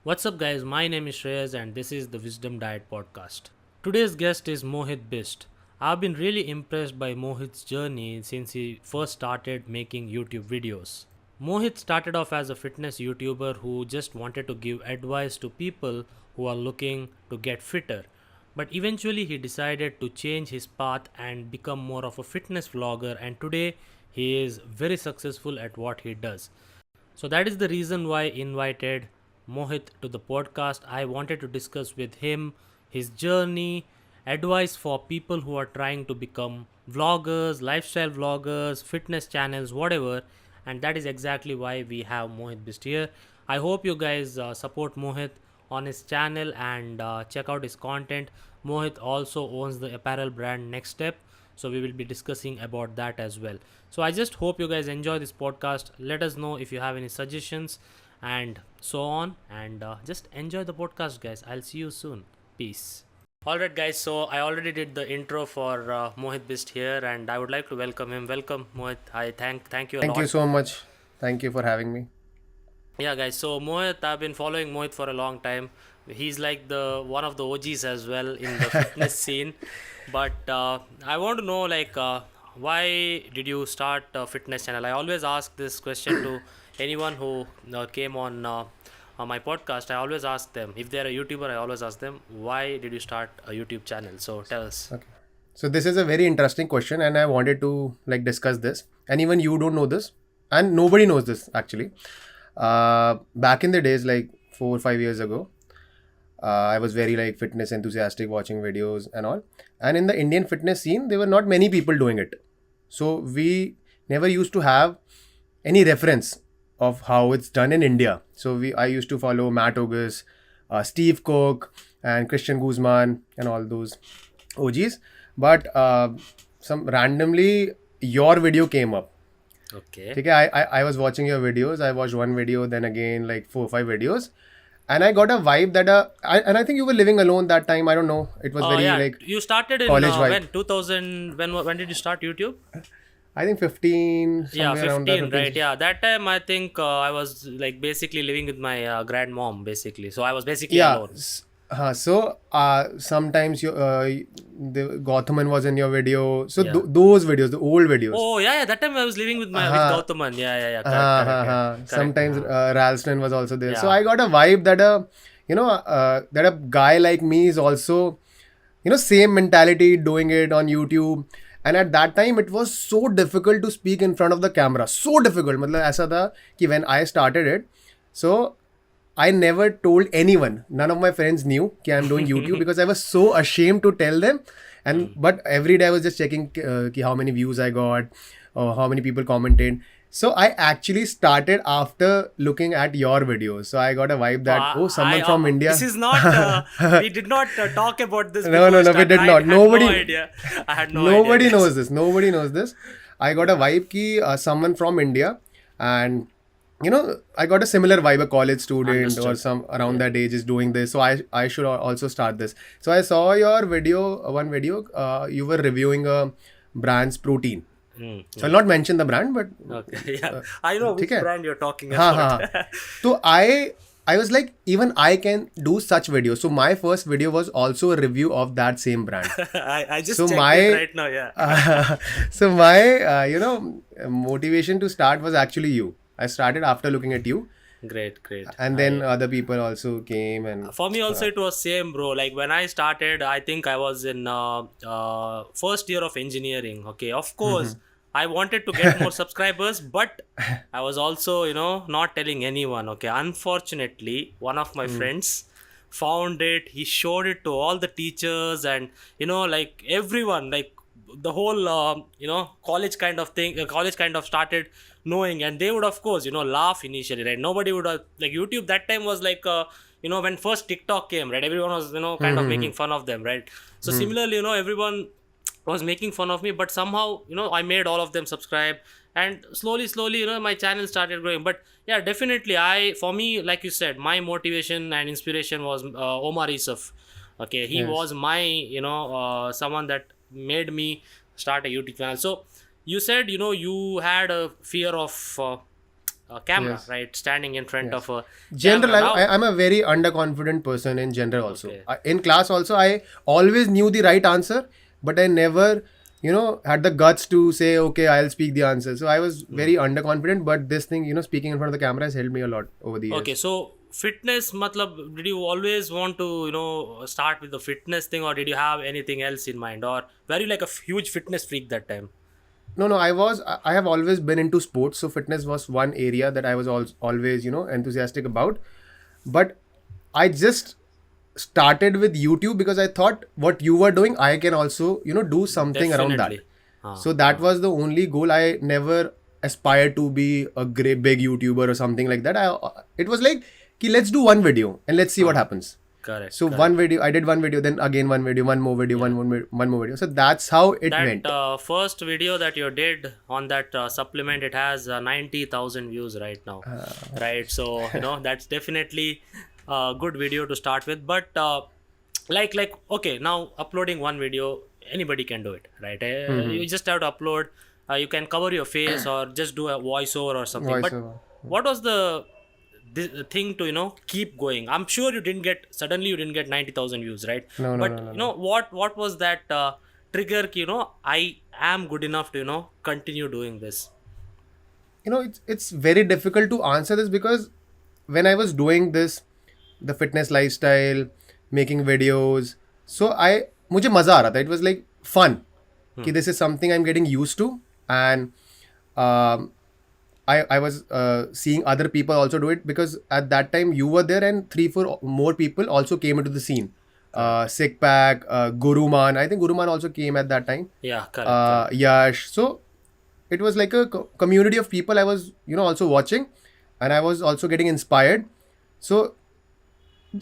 What's up, guys? My name is Shreyas, and this is the Wisdom Diet Podcast. Today's guest is Mohit Bisht. I've been really impressed by Mohit's journey since he first started making YouTube videos. Mohit started off as a fitness YouTuber who just wanted to give advice to people who are looking to get fitter. But eventually, he decided to change his path and become more of a fitness vlogger, and today he is very successful at what he does. So that is the reason why I invited Mohit to the podcast. I wanted to discuss with him his journey, advice for people who are trying to become vloggers, lifestyle vloggers, fitness channels, whatever. And that is exactly why we have Mohit Bisht here. I hope you guys support Mohit on his channel and check out his content. Mohit also owns the apparel brand Next Step, so we will be discussing about that as well. So I just hope you guys enjoy this podcast. Let us know if you have any suggestions and so on, and just enjoy the podcast, guys. I'll see you soon. Peace. Alright, guys, so I already did the intro for Mohit Bisht here, and I would like to welcome him. Welcome, Mohit. I thank you a Thank you lot. so much. Thank you for having me. Yeah, guys. So Mohit, I've been following Mohit for a long time. He's like the one of the OGs as well in the fitness scene. But I want to know, like, why did you start a fitness channel? I always ask this question to anyone who came on my podcast. I always ask them if they're a YouTuber. I always ask them, why did you start a YouTube channel? So tell us. Okay. So this is a very interesting question, and I wanted to discuss this. And even you don't know this, and nobody knows this actually. Back in the days, like 4 or 5 years ago, I was very fitness enthusiastic, watching videos and all. And in the Indian fitness scene, there were not many people doing it. So we never used to have any reference of how it's done in India. So I used to follow Matt Ogus, Steve Cook, and Christian Guzman, and all those OGs. But some randomly your video came up. Okay. Okay, I was watching your videos. I watched one video, then again like 4 or 5 videos, and I got a vibe that and I think you were living alone that time. I don't know. It was Oh very yeah, you started in college vibe. when 2000. When did you start YouTube? I think 15, Yeah, somewhere around that. 15, 15. right? Yeah, that time I think I was like basically living with my grandmom, basically. So I was basically Yeah. alone. So sometimes the Gothaman was in your video. So Yeah. those videos, the old videos. Oh yeah, yeah. That time I was living with my with Uh-huh. Gautaman. Yeah. Correct, correct, yeah. Correct. Sometimes Ralston was also there. So Yeah. I got a vibe that that a guy like me is also same mentality doing it on YouTube. And at that time it was so difficult to speak in front of the camera. So difficult. मतलब ऐसा था कि when I started it, so I never told anyone. None of my friends knew that I'm doing YouTube because I was so ashamed to tell them. And but every day I was just checking how many views I got, or how many people commented. So I actually started after looking at your videos. So I got a vibe that someone from India. This is not. We did not talk about this. No, before we did I not. had Nobody, no idea. I had no nobody idea. knows this. Nobody knows this. I got a vibe ki someone from India, and I got a similar vibe. A college student or Understood. some around that age is doing this, so I should also start this. So I saw your video, one video. You were reviewing a brand's protein. So I'll not mention the brand, but Okay. Yeah, I know which ठीक है? brand you're talking हाँ about. हाँ. So I was like, even I can do such videos. So my first video was also a review of that same brand. I just So checked my it right now. Yeah. so my motivation to start was actually you. I started after looking at you, Great. and then other people also came and For me also it was same, bro. Like when I started, I think I was in first year of engineering. Okay, of course I wanted to get more subscribers, but I was also not telling anyone. Okay, unfortunately one of my friends found it. He showed it to all the teachers, and like everyone, like the whole college kind of thing, college kind of started knowing, and they would of course laugh initially, right? Nobody would have, like, YouTube that time was like when first TikTok came, right? Everyone was kind of making fun of them, right? So similarly, everyone was making fun of me, but somehow I made all of them subscribe, and slowly my channel started growing. But yeah, definitely, for me, like you said, my motivation and inspiration was Omar Isuf. Okay, he yes. was my someone that made me start a YouTube channel. So you said you had a fear of camera, Yes. right? Standing in front of a General, camera. Now, I'm a very underconfident person in general also. Okay. In class also, I always knew the right answer, but I never, had the guts to say, okay, I'll speak the answer. So I was very underconfident, but this thing, speaking in front of the camera has helped me a lot over the years. okay, so fitness, matlab, did you always want to, start with the fitness thing, or did you have anything else in mind, or were you like a huge fitness freak that time? No, I have always been into sports. So fitness was one area that I was always, enthusiastic about. But I just started with YouTube because I thought what you were doing, I can also, do something around that. Definitely. So that was the only goal. I never aspired to be a great big YouTuber or something like that. It was like, ki, let's do one video and let's see what happens. Correct. So one video, I did one video, then again one video, one more video, one more video. So that's how it went. That first video that you did on that supplement, it has 90,000 views right now, right? So that's definitely a good video to start with. But like okay, now uploading one video, anybody can do it, right? You just have to upload. You can cover your face or just do a voiceover or something. But Voiceover. what was the thing to keep going? I'm sure you didn't get 90,000 views, right? No, But no. what was that trigger ki, I am good enough to continue doing this? It's very difficult to answer this because when I was doing this, the fitness lifestyle, making videos, so मुझे मजा आ रहा था. It was like fun. कि this is something I'm getting used to, and I was seeing other people also do it because at that time you were there and 3-4 more people also came into the scene. Sick Pack, Guruman. I think Guruman also came at that time. Yeah, correct. Yash. So it was like a community of people I was, also watching, and I was also getting inspired. So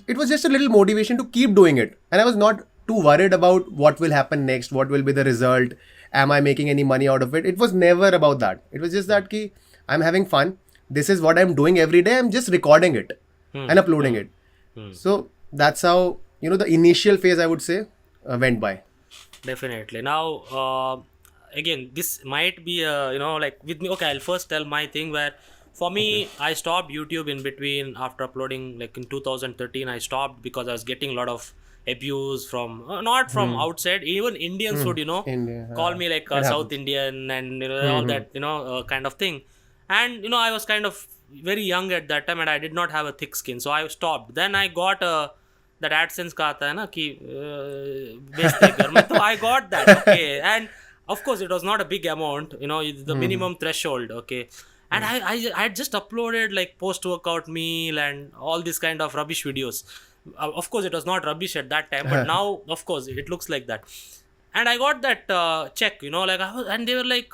it was just a little motivation to keep doing it. And I was not too worried about what will happen next, what will be the result, am I making any money out of it. It was never about that. It was just that ki, I'm having fun. This is what I'm doing every day. I'm just recording it and uploading it. So that's how, the initial phase, I would say, went by. Definitely. Now, again, this might be, like with me. Okay, I'll first tell my thing where for me, I stopped YouTube in between after uploading, like in 2013. I stopped because I was getting a lot of abuse from, not from outside. Even Indians would, India, call me like a South Indian and, all that, kind of thing. And, I was kind of very young at that time and I did not have a thick skin. So I stopped. Then I got that AdSense का आता है ना कि बेचते घर में, तो I got that, okay, and of course it was not a big amount, the minimum threshold, okay, and I had just uploaded like post workout meal and all this kind of rubbish videos. Of course it was not rubbish at that time, but now of course it looks like that, and I got that check, like and they were like.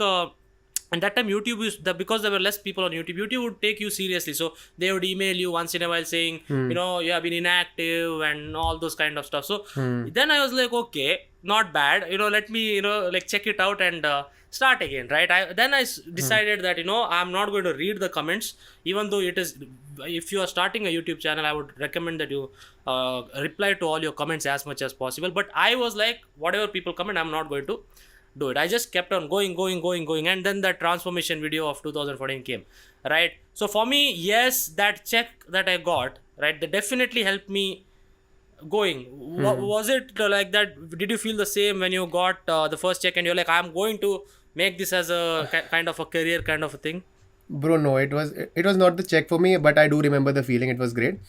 And that time YouTube because there were less people on YouTube would take you seriously. So they would email you once in a while saying, you have been inactive and all those kind of stuff. So then I was like, okay, not bad. Let me, like check it out and start again, right? Then I decided that, I'm not going to read the comments, even though it is, if you are starting a YouTube channel, I would recommend that you reply to all your comments as much as possible. But I was like, whatever people comment, I'm not going to do it. I just kept on going, and then that transformation video of 2014 came, right? So for me, yes, that check that I got, right, that definitely helped me going. Was it like that? Did you feel the same when you got the first check and you're like, I'm going to make this as a kind of a career kind of a thing? Bro, no, it was not the check for me, but I do remember the feeling. It was great.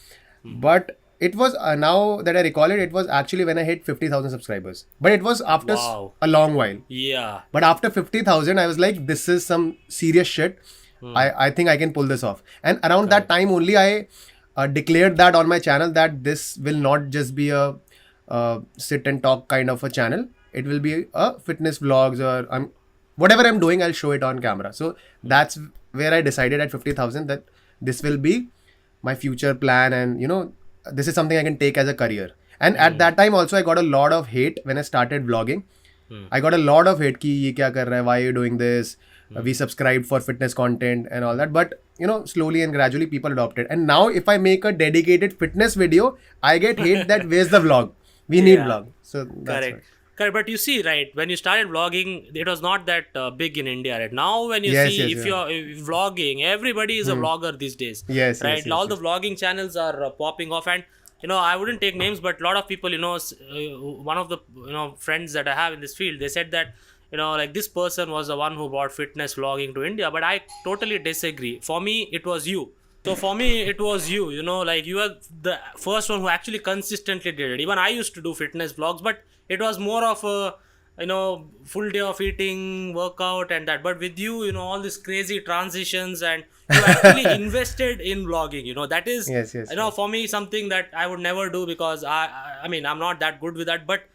But it was, now that I recall it, it was actually when I hit 50,000 subscribers. But it was after a long while. Yeah. But after 50,000, I was like, this is some serious shit. I think I can pull this off. And around that time only, I declared that on my channel that this will not just be a sit and talk kind of a channel. It will be a fitness vlogs or whatever I'm doing, I'll show it on camera. So that's where I decided at 50,000 that this will be my future plan, and this is something I can take as a career. And at that time also I got a lot of hate when I started vlogging. I got a lot of hate ki ye kya kar raha hai, why are you doing this, we subscribed for fitness content and all that. But slowly and gradually people adopted, and now if I make a dedicated fitness video, I get hate that where's the vlog, we need vlog. So that's correct. Correct, but you see, right, when you started vlogging, it was not that big in India, right? Now, when you Yes, see, yes, if yeah. you're vlogging, everybody is a vlogger these days, Yes, right? yes, yes, All the yes. vlogging channels are popping off, and I wouldn't take names, but a lot of people, one of the friends that I have in this field, they said that like this person was the one who brought fitness vlogging to India, but I totally disagree. For me, it was you. So for me, it was you. Like you were the first one who actually consistently did it. Even I used to do fitness vlogs, but it was more of a full day of eating, workout, and that. But with you, all these crazy transitions, and you actually invested in vlogging. That is Yes, yes, yes. for me something that I would never do, because I mean, I'm not that good with that. But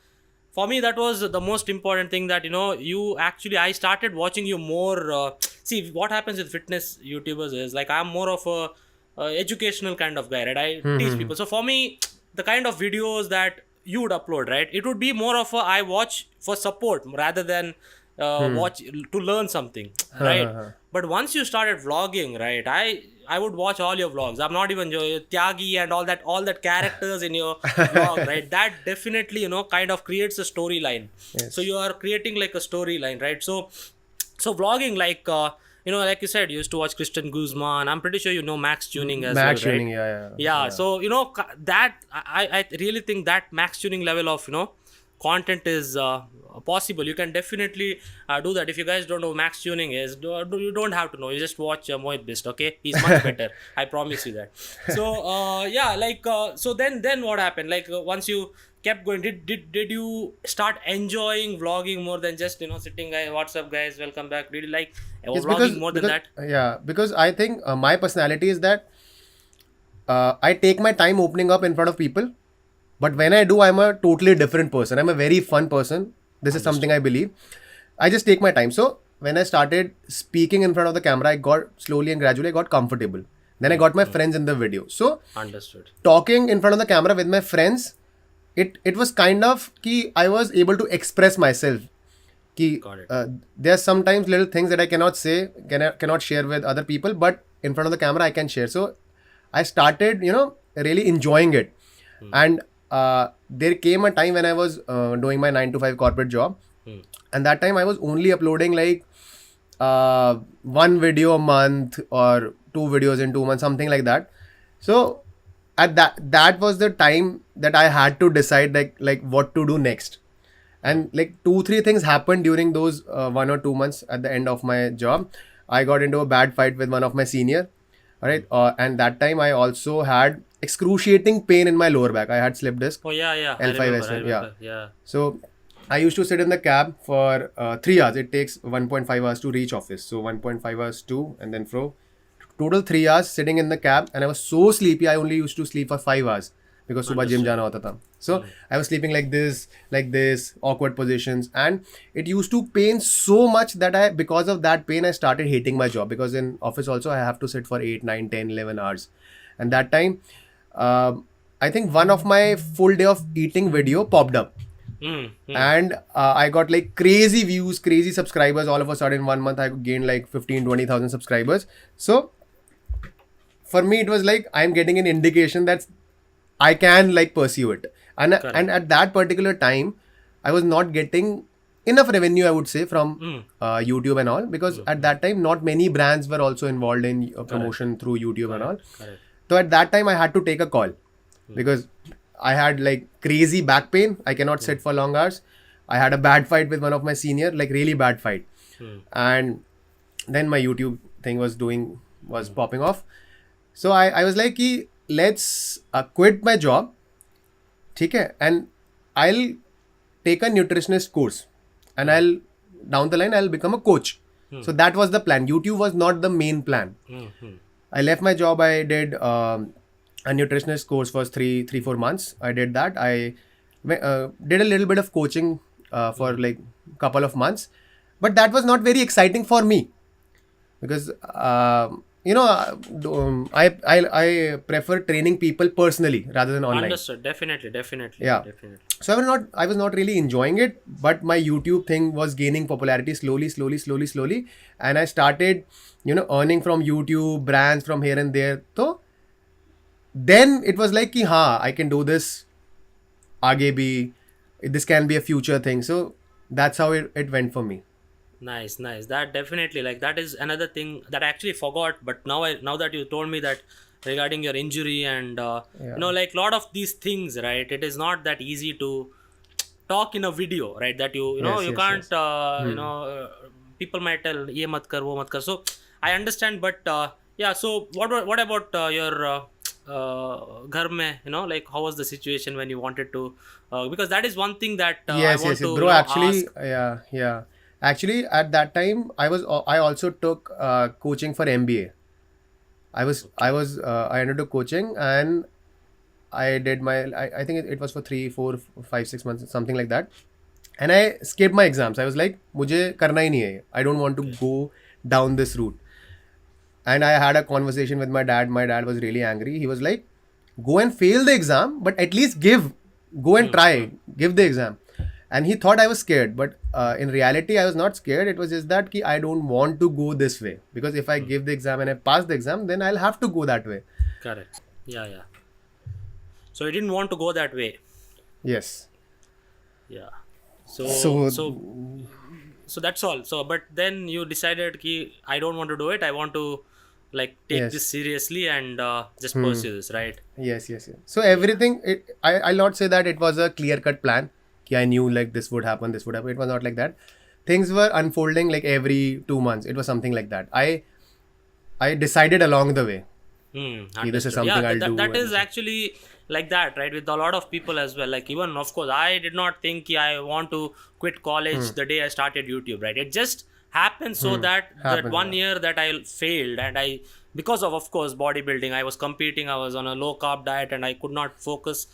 for me, that was the most important thing, that you actually, I started watching you more. See, what happens with fitness YouTubers is, like, I'm more of a educational kind of guy, right? I teach people. So for me, the kind of videos that you would upload, right, it would be more of a, I watch for support rather than watch to learn something, right? But once you started vlogging, right, I would watch all your vlogs. I'm not even Tyagi and all that characters in your vlog, right? That definitely kind of creates a storyline. So Yes. you are creating like a storyline, right? So vlogging, like like you said, you used to watch Christian Guzman. I'm pretty sure Max Tuning as well, Max right? tuning, yeah, Yeah, yeah. so that I really think that max tuning level of content is possible. You can definitely do that. If you guys don't know max tuning is, you don't have to know. You just watch Mohit Bisht, okay? He's much better. I promise you that. So yeah, like so then what happened? Like once you kept going, did you start enjoying vlogging more than just sitting, guys, what's up guys, welcome back? Did you like Yes, vlogging more than that? yeah, because I think my personality is that I take my time opening up in front of people, but when I do, I'm a totally different person. I'm a very fun person. This is something Understood. I believe. I just take my time. So when I started speaking in front of the camera, I got slowly and gradually I got comfortable. Then I got my friends in the video. So Understood. talking in front of the camera with my friends, it was kind of ki I was able to express myself. Ki, Got it. there are sometimes little things that I cannot say, cannot share with other people, but in front of the camera I can share. So I started, really enjoying it. And there came a time when I was doing my 9 to 5 corporate job, and that time I was only uploading like one video a month or two videos in 2 months, something like that. So at that was the time that I had to decide like what to do next. And like 2-3 things happened during those 1 or 2 months at the end of my job. I got into a bad fight with one of my senior. All right, and that time I also had excruciating pain in my lower back. I had slip disc, Oh yeah, yeah. I L5S1. Yeah. remember. Yeah. So I used to sit in the cab for 3 hours. It takes 1.5 hours to reach office. So 1.5 hours to, and then fro. Total 3 hours sitting in the cab, and I was so sleepy. I only used to sleep for 5 hours because सुबह gym Understood. जाना होता था. So I was sleeping like this, awkward positions, and it used to pain so much that because of that pain, I started hating my job, because in office also I have to sit for 8, 9, 10, 11 hours. And that time, I think one of my full day of eating video popped up. And I got like crazy views, crazy subscribers. All of a sudden, 1 month I gained like 15,000-20,000 subscribers. So for me, it was like I'm getting an indication that I can like pursue it. And Correct. at that particular time, I was not getting enough revenue, I would say, from YouTube and all, because at that time not many brands were also involved in promotion through YouTube and all. Correct. So at that time I had to take a call, because I had like crazy back pain. I cannot sit for long hours. I had a bad fight with one of my senior, like really bad fight. And then my YouTube thing was popping off. So I was like, कि let's quit my job, ठीक है, and I'll take a nutritionist course, and I'll down the line I'll become a coach. So that was the plan. YouTube was not the main plan. I left my job. I did a nutritionist course for 3-4 months. I did that. I did a little bit of coaching for like couple of months, but that was not very exciting for me, because I prefer training people personally rather than online. Understood. Definitely. Yeah. Definitely. So I was not really enjoying it, but my YouTube thing was gaining popularity slowly, and I started, earning from YouTube, brands from here and there. So then it was like, कि हाँ, I can do this आगे भी, this can be a future thing. So that's how it went for me. Nice, nice. That definitely, like, that is another thing that I actually forgot. But now that you told me that regarding your injury and Yeah. like lot of these things, right? It is not that easy to talk in a video, right? That Yes, you yes, can't yes. people might tell ye mat kar wo mat kar. So I understand, but yeah. So what about your ghar mein, like how was the situation when you wanted to because that is one thing that I Yes, want yes, yes, to bro. Actually, ask. yeah, yeah. Actually, at that time, I also took coaching for MBA. Okay. I undertook coaching, and I did I think it was for 3, 4, 5, 6 months, something like that. And I skipped my exams. I was like, मुझे करना ही नहीं है. I don't want to Okay. go down this route. And I had a conversation with my dad. My dad was really angry. He was like, go and fail the exam, but at least go and Hmm. Hmm. try, give the exam. And he thought I was scared, but in reality, I was not scared. It was just that ki I don't want to go this way, because if I Hmm. give the exam and I pass the exam, then I'll have to go that way. Correct. Yeah, yeah. So you didn't want to go that way. Yes. Yeah. So So so so that's all. So but then you decided ki I don't want to do it. I want to like take this yes. seriously and just Hmm. pursue this, right? Yes, yes, yes. So Yeah. everything, I'll not say that it was a clear cut plan. Ki I knew like this would happen, this would happen. It was not like that. Things were unfolding like every 2 months. It was something like that. I decided along the way. Ki this is Understood. Yeah, something I'll do, that and is this is, actually like that, right? With a lot of people as well. Like even of course, I did not think I want to quit college the day I started YouTube, right? It just happened so that happens. one Yeah. year that I failed and I because of course bodybuilding, I was competing, I was on a low carb diet and I could not focus.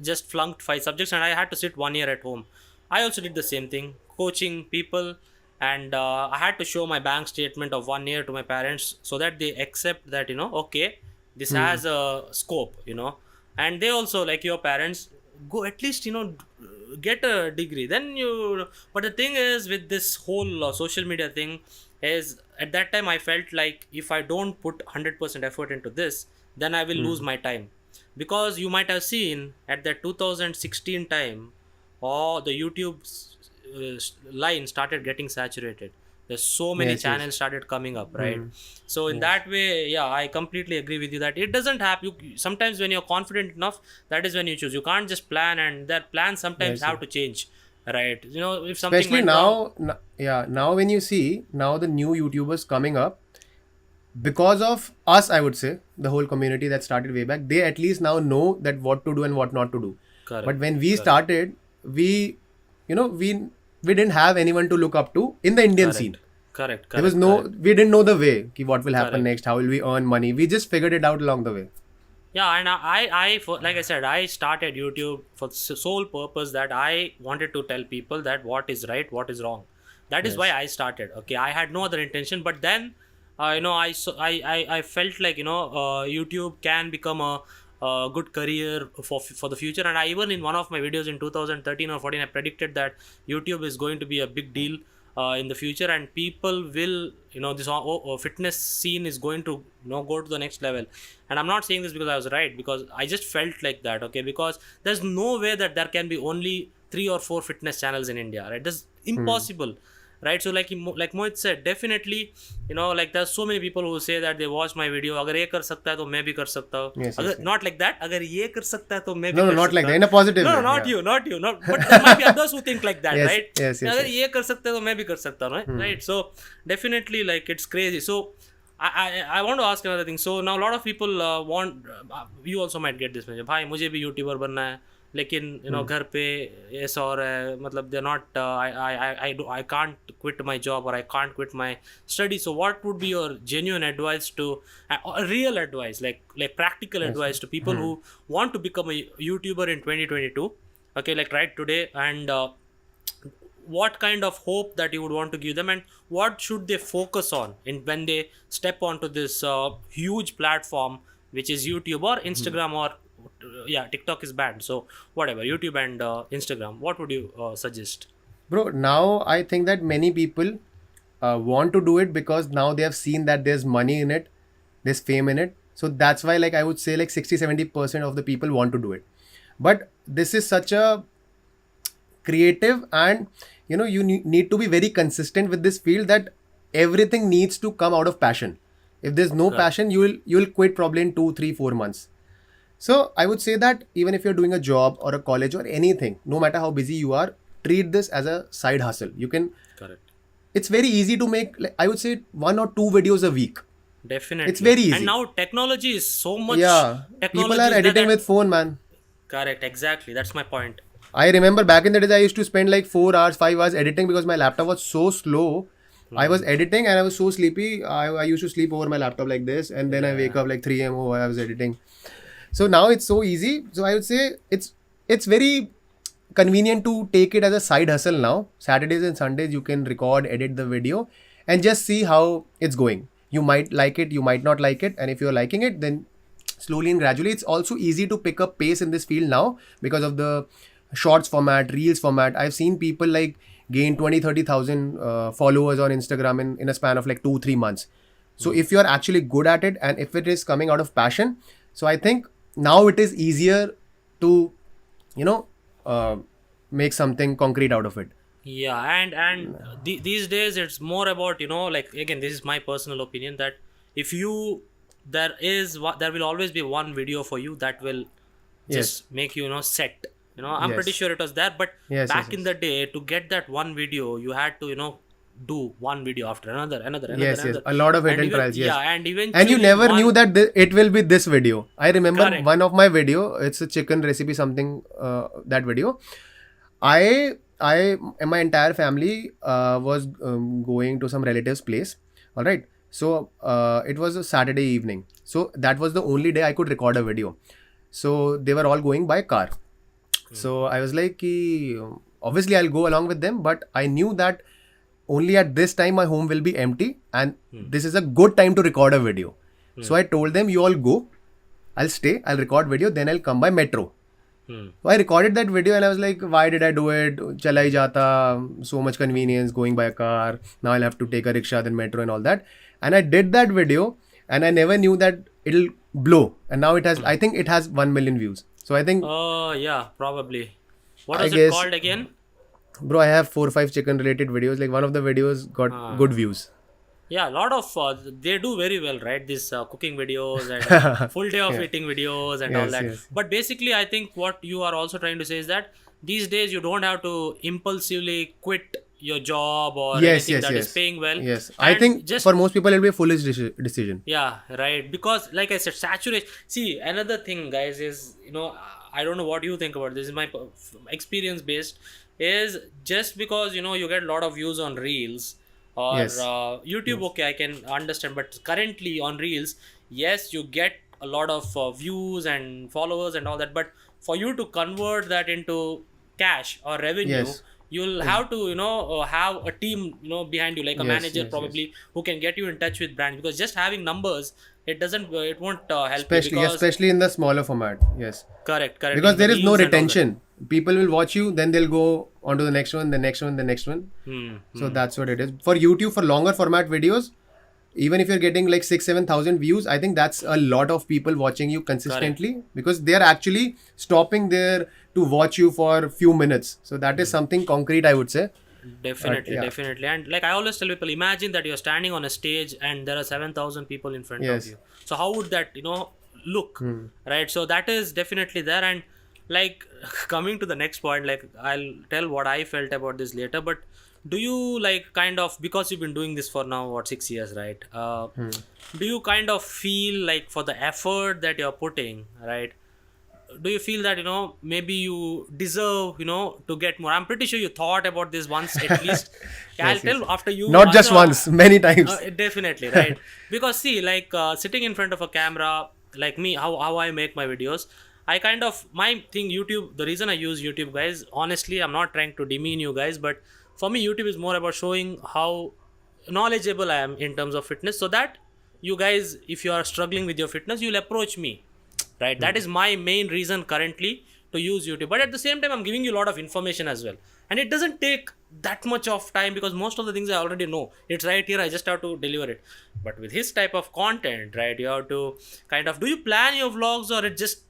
Just flunked 5 subjects and I had to sit 1 year at home. I also did the same thing, coaching people, and I had to show my bank statement of 1 year to my parents so that they accept that okay, this has a scope, and they also like your parents go at least get a degree then you. But the thing is with this whole social media thing is at that time I felt like if I don't put 100% effort into this, then I will lose my time, because you might have seen at that 2016 time, the YouTube line started getting saturated. There's so many Yes, yes. channels started coming up, right? So in that way, yeah, I completely agree with you that it doesn't have you sometimes when you're confident enough, that is when you choose. You can't just plan, and that plans sometimes Yes, yes. have to change, right? If something Especially went wrong. now, yeah, now when you see now the new YouTubers coming up, because of us, I would say, the whole community that started way back, they at least now know that what to do and what not to do. But Correct, when we correct, started, we, you know, we didn't have anyone to look up to in the Indian scene. correct, correct, There was correct, no, correct, we didn't know the way, ki what will happen correct. next, how will we earn money. We just figured it out along the way. Yeah, and like I said, I started YouTube for the sole purpose that I wanted to tell people that what is right, what is wrong. That is why Yes. I started. Okay, I had no other intention, but then, I felt like YouTube can become a good career for the future. And I even in one of my videos in 2013 or 14, I predicted that YouTube is going to be a big deal in the future, and people will this fitness scene is going to go to the next level. And I'm not saying this because I was right, because I just felt like that. Okay, because there's no way that there can be only 3 or 4 fitness channels in India, right? That's impossible, right? So like Mohit said, definitely like there's so many people who say that they watch my video, अगर ये कर सकता है तो मैं भी कर सकता हूँ. Yes, yes, अगर yes. not like that, अगर ये कर सकता है तो मैं भी No, no, कर not like सकता that. हूँ. In a positive No, way. not Yeah. you, not you, not. But there might be others who think like that, Yes, right? yes, yes, अगर yes. ये कर सकते हैं तो मैं भी कर सकता हूँ, right? So definitely like it's crazy. So I want to ask another thing. So now a lot of people want you also might get this message, भाई मुझे भी यूट्यूबर बनना है, लेकिन घर पे ऐसा हो रहा है, मतलब they're not I can't quit my job or I can't quit my study. So what would be your genuine advice to real advice, like practical advice to people who want to become a YouTuber in 2022, okay, like right today, and what kind of hope that you would want to give them, and what should they focus on in when they step onto this huge platform which is YouTube or Instagram or yeah, TikTok is banned, so whatever, YouTube and Instagram, what would you suggest? Bro, now I think that many people want to do it because now they have seen that there's money in it, there's fame in it. So that's why, like, I would say like 60-70% of the people want to do it. But this is such a creative, and you need to be very consistent with this field, that everything needs to come out of passion. If there's no passion, you'll quit probably in 2, 3, 4 months. So I would say that even if you're doing a job or a college or anything, no matter how busy you are, treat this as a side hustle. You can. Correct. It's very easy to make, like, I would say 1 or 2 videos a week. Definitely. It's very easy. And now technology is so much. Yeah. Technology People are is editing with phone, man. Correct. Exactly. That's my point. I remember back in the days, I used to spend like 4 hours, 5 hours editing because my laptop was so slow. I was editing and I was so sleepy. I used to sleep over my laptop like this, and then I wake up like 3 a.m. Oh, I was editing. So now it's so easy. So I would say it's very convenient to take it as a side hustle now. Saturdays and Sundays you can record, edit the video, and just see how it's going. You might like it, you might not like it, and if you're liking it, then slowly and gradually. It's also easy to pick up pace in this field now because of the shorts format, reels format. I've seen people like gain 20-30,000 followers on Instagram in a span of like 2-3 months. So if you're actually good at it, and if it is coming out of passion, so I think now it is easier to make something concrete out of it. Yeah, and these days it's more about, like, again, this is my personal opinion, that if you there will always be one video for you that will just make you set. I'm pretty sure it was there, but back in the day, to get that one video, you had to do one video after another. Yes, a lot of hidden trials. Yes. Yeah, and eventually, and you never knew that it will be this video. I remember one of my video. It's a chicken recipe, something. That video, I and my entire family was going to some relative's place. All right. So it was a Saturday evening. So that was the only day I could record a video. So they were all going by car. So I was like, obviously I'll go along with them, but I knew that only at this time my home will be empty, and this is a good time to record a video. So I told them, you all go, I'll stay, I'll record video, then I'll come by metro. So I recorded that video and I was like, why did I do it? Chala hi jata, so much convenience going by a car. Now I'll have to take a rickshaw, then metro and all that. And I did that video, and I never knew that it'll blow. And now it has, I think it has 1 million views. So I think. Oh, yeah, probably. What was it called again? Bro, I have 4 or 5 chicken related videos. Like one of the videos got good views. Yeah, a lot of they do very well, right? These cooking videos and full day of eating videos and all that. Yes. But basically, I think what you are also trying to say is that these days you don't have to impulsively quit your job or anything that is paying well. Yes, I think just for most people it'll be a foolish decision. Yeah, right. Because like I said, saturation. See, another thing, guys, is I don't know what you think about this. Is my experience based. Is just because you get a lot of views on reels. Or YouTube, okay, I can understand. But currently on Reels, yes, you get a lot of views and followers and all that. But for you to convert that into cash or revenue, you'll have to, have a team, behind you, like a manager probably who can get you in touch with brands. Because just having numbers, it won't help you. Especially in the smaller format. Yes. Correct. Because there is no retention. People will watch you, then they'll go on to the next one, the next one, the next one. So that's what it is. For YouTube, for longer format videos, even if you're getting like 6,000-7,000 views, I think that's a lot of people watching you consistently, because they're actually stopping there to watch you for a few minutes. So that is something concrete, I would say. Definitely. And like I always tell people, imagine that you're standing on a stage and there are 7,000 people in front of you. So how would that, look, right? So that is definitely there. And like coming to the next point, like I'll tell what I felt about this later, but do you like kind of, because you've been doing this for now 6 years, right? Do you kind of feel like for the effort that you're putting, right, do you feel that maybe you deserve to get more? I'm pretty sure you thought about this once at least. I'll tell after you, not just once, many times. Definitely, right? Because see, like sitting in front of a camera, like me, how I make my videos, I kind of, my thing, YouTube, the reason I use YouTube, guys, honestly, I'm not trying to demean you guys, but for me, YouTube is more about showing how knowledgeable I am in terms of fitness, so that you guys, if you are struggling with your fitness, you'll approach me, right? That is my main reason currently to use YouTube. But at the same time, I'm giving you a lot of information as well. And it doesn't take that much of time because most of the things I already know. It's right here, I just have to deliver it. But with his type of content, right, you have to kind of, do you plan your vlogs or it just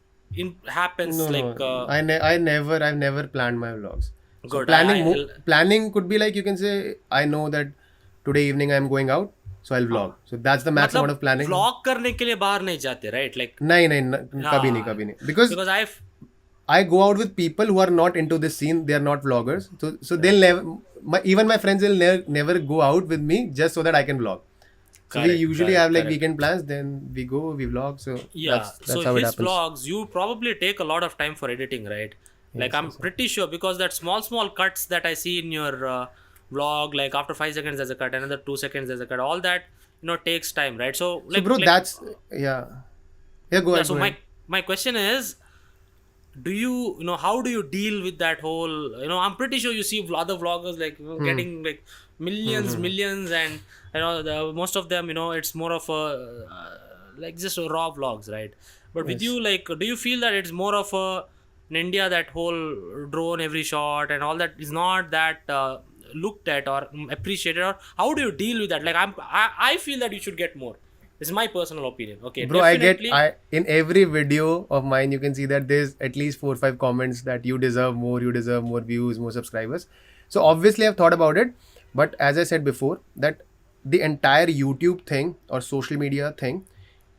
happens? No, like I've never planned my vlogs. So Good. planning could be like, you can say, I know that today evening I'm going out, so I'll vlog. So that's the max amount मतलब of planning. vlog करने के लिए बाहर नहीं जाते, right? Like, नहीं, yeah, कभी नहीं. Because because I've I go out with people who are not into this scene. They are not vloggers. So they'll right. never. Even my friends will never go out with me just so that I can vlog. So we usually have like Correct. weekend plans. Then we go, we vlog. So Yeah. So that's how it his happens. vlogs, you probably take a lot of time for editing, right? Like, Yes, I'm yes, yes. pretty sure, because that small cuts that I see in your vlog, like after 5 seconds there's a cut, another 2 seconds there's a cut. All that, takes time, right? So So bro, that's yeah. Yeah, go yeah. ahead. So Go ahead. my question is, do you how do you deal with that whole, I'm pretty sure you see other vloggers, like, getting like millions, and most of them, it's more of a like just raw vlogs, right? But with Yes. you, like, do you feel that it's more of a, in India, that whole drone every shot and all that is not that looked at or appreciated, or how do you deal with that? Like, I feel that you should get more. This is my personal opinion. Okay, Bro, definitely. I in every video of mine, you can see that there's at least 4 or 5 comments that you deserve more views, more subscribers. So obviously I've thought about it, but as I said before, that the entire YouTube thing or social media thing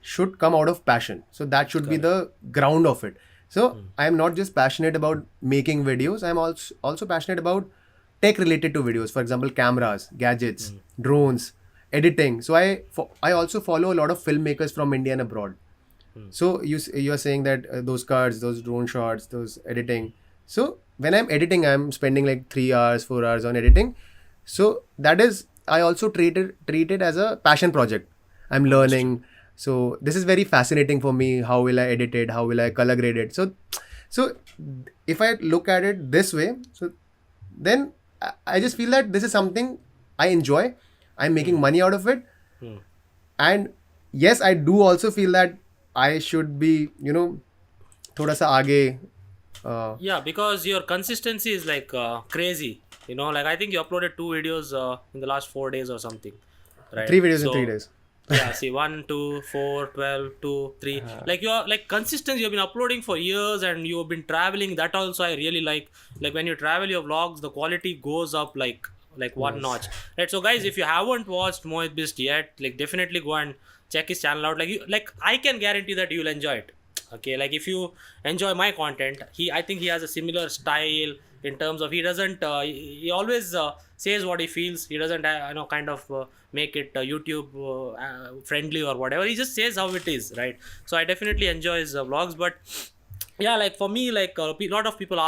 should come out of passion. So that should be the ground of it. So I am not just passionate about making videos. I'm also passionate about tech related to videos. For example, cameras, gadgets, drones, editing. So I also follow a lot of filmmakers from India and abroad. So you are saying that those cards, those drone shots, those editing. So when I'm editing, I'm spending like 3 hours, 4 hours on editing. So that is, I also treat it as a passion project. I'm Understood. learning. So this is very fascinating for me. How will I edit it? How will I color grade it? So if I look at it this way, so then I just feel that this is something I enjoy. I'm making money out of it. Hmm. And yes, I do also feel that I should be, thoda sa aage. Yeah, because your consistency is like crazy. Like, I think you uploaded 2 videos in the last 4 days or something, right? 3 videos in So 3 days. yeah, see, 1, 2, 4, 12, 2, 3. Like, you're like consistent. You've been uploading for years, and you've been traveling. That also I really like. Like, when you travel your vlogs, the quality goes up like one Yes. notch. Right. So guys, if you haven't watched Mohit Bisht yet, like, definitely go and check his channel out. Like, I can guarantee that you'll enjoy it. Okay, like, if you enjoy my content, I think he has a similar style, in terms of, he doesn't he always says what he feels. He doesn't kind of make it YouTube friendly or whatever. He just says how it is, right? So I definitely enjoy his vlogs. But yeah, like, for me, like, a lot of people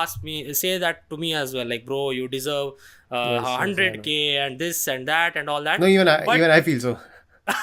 say that to me as well, like, bro, you deserve Yes, yes, I know. 100K and this and that and all that. No, But even I feel so. You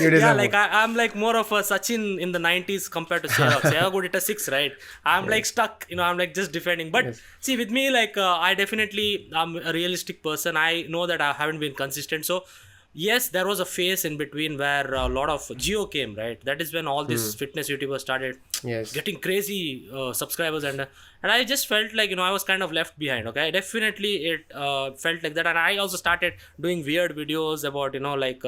yeah, deserve like, more. I'm like more of a Sachin in the 90s compared to Sehwag. Sehwag hit a six, right? I'm like stuck, I'm like just defending. But Yes. see, with me, like, I'm a realistic person. I know that I haven't been consistent. So yes, there was a phase in between where a lot of Geo came, right? That is when all these fitness YouTubers started Yes. getting crazy subscribers, and I just felt like, I was kind of left behind. Okay, definitely it felt like that, and I also started doing weird videos about, like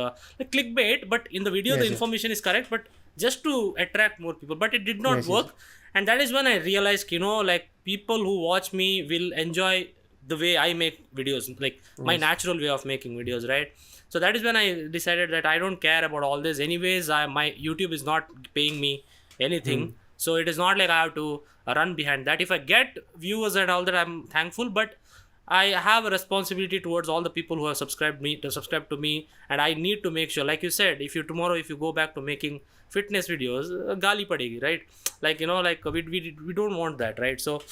clickbait, but in the video the Yes. Yes. information is correct, but just to attract more people, but it did not Yes. Yes. work. And that is when I realized, like, people who watch me will enjoy the way I make videos, like my Yes. natural way of making videos, right? So that is when I decided that I don't care about all this. Anyways, my YouTube is not paying me anything. So it is not like I have to run behind that. If I get viewers and all that, I'm thankful. But I have a responsibility towards all the people who have subscribed to me, and I need to make sure, like you said, if you go back to making fitness videos, gali padegi, right? Like, like, we don't want that, right? So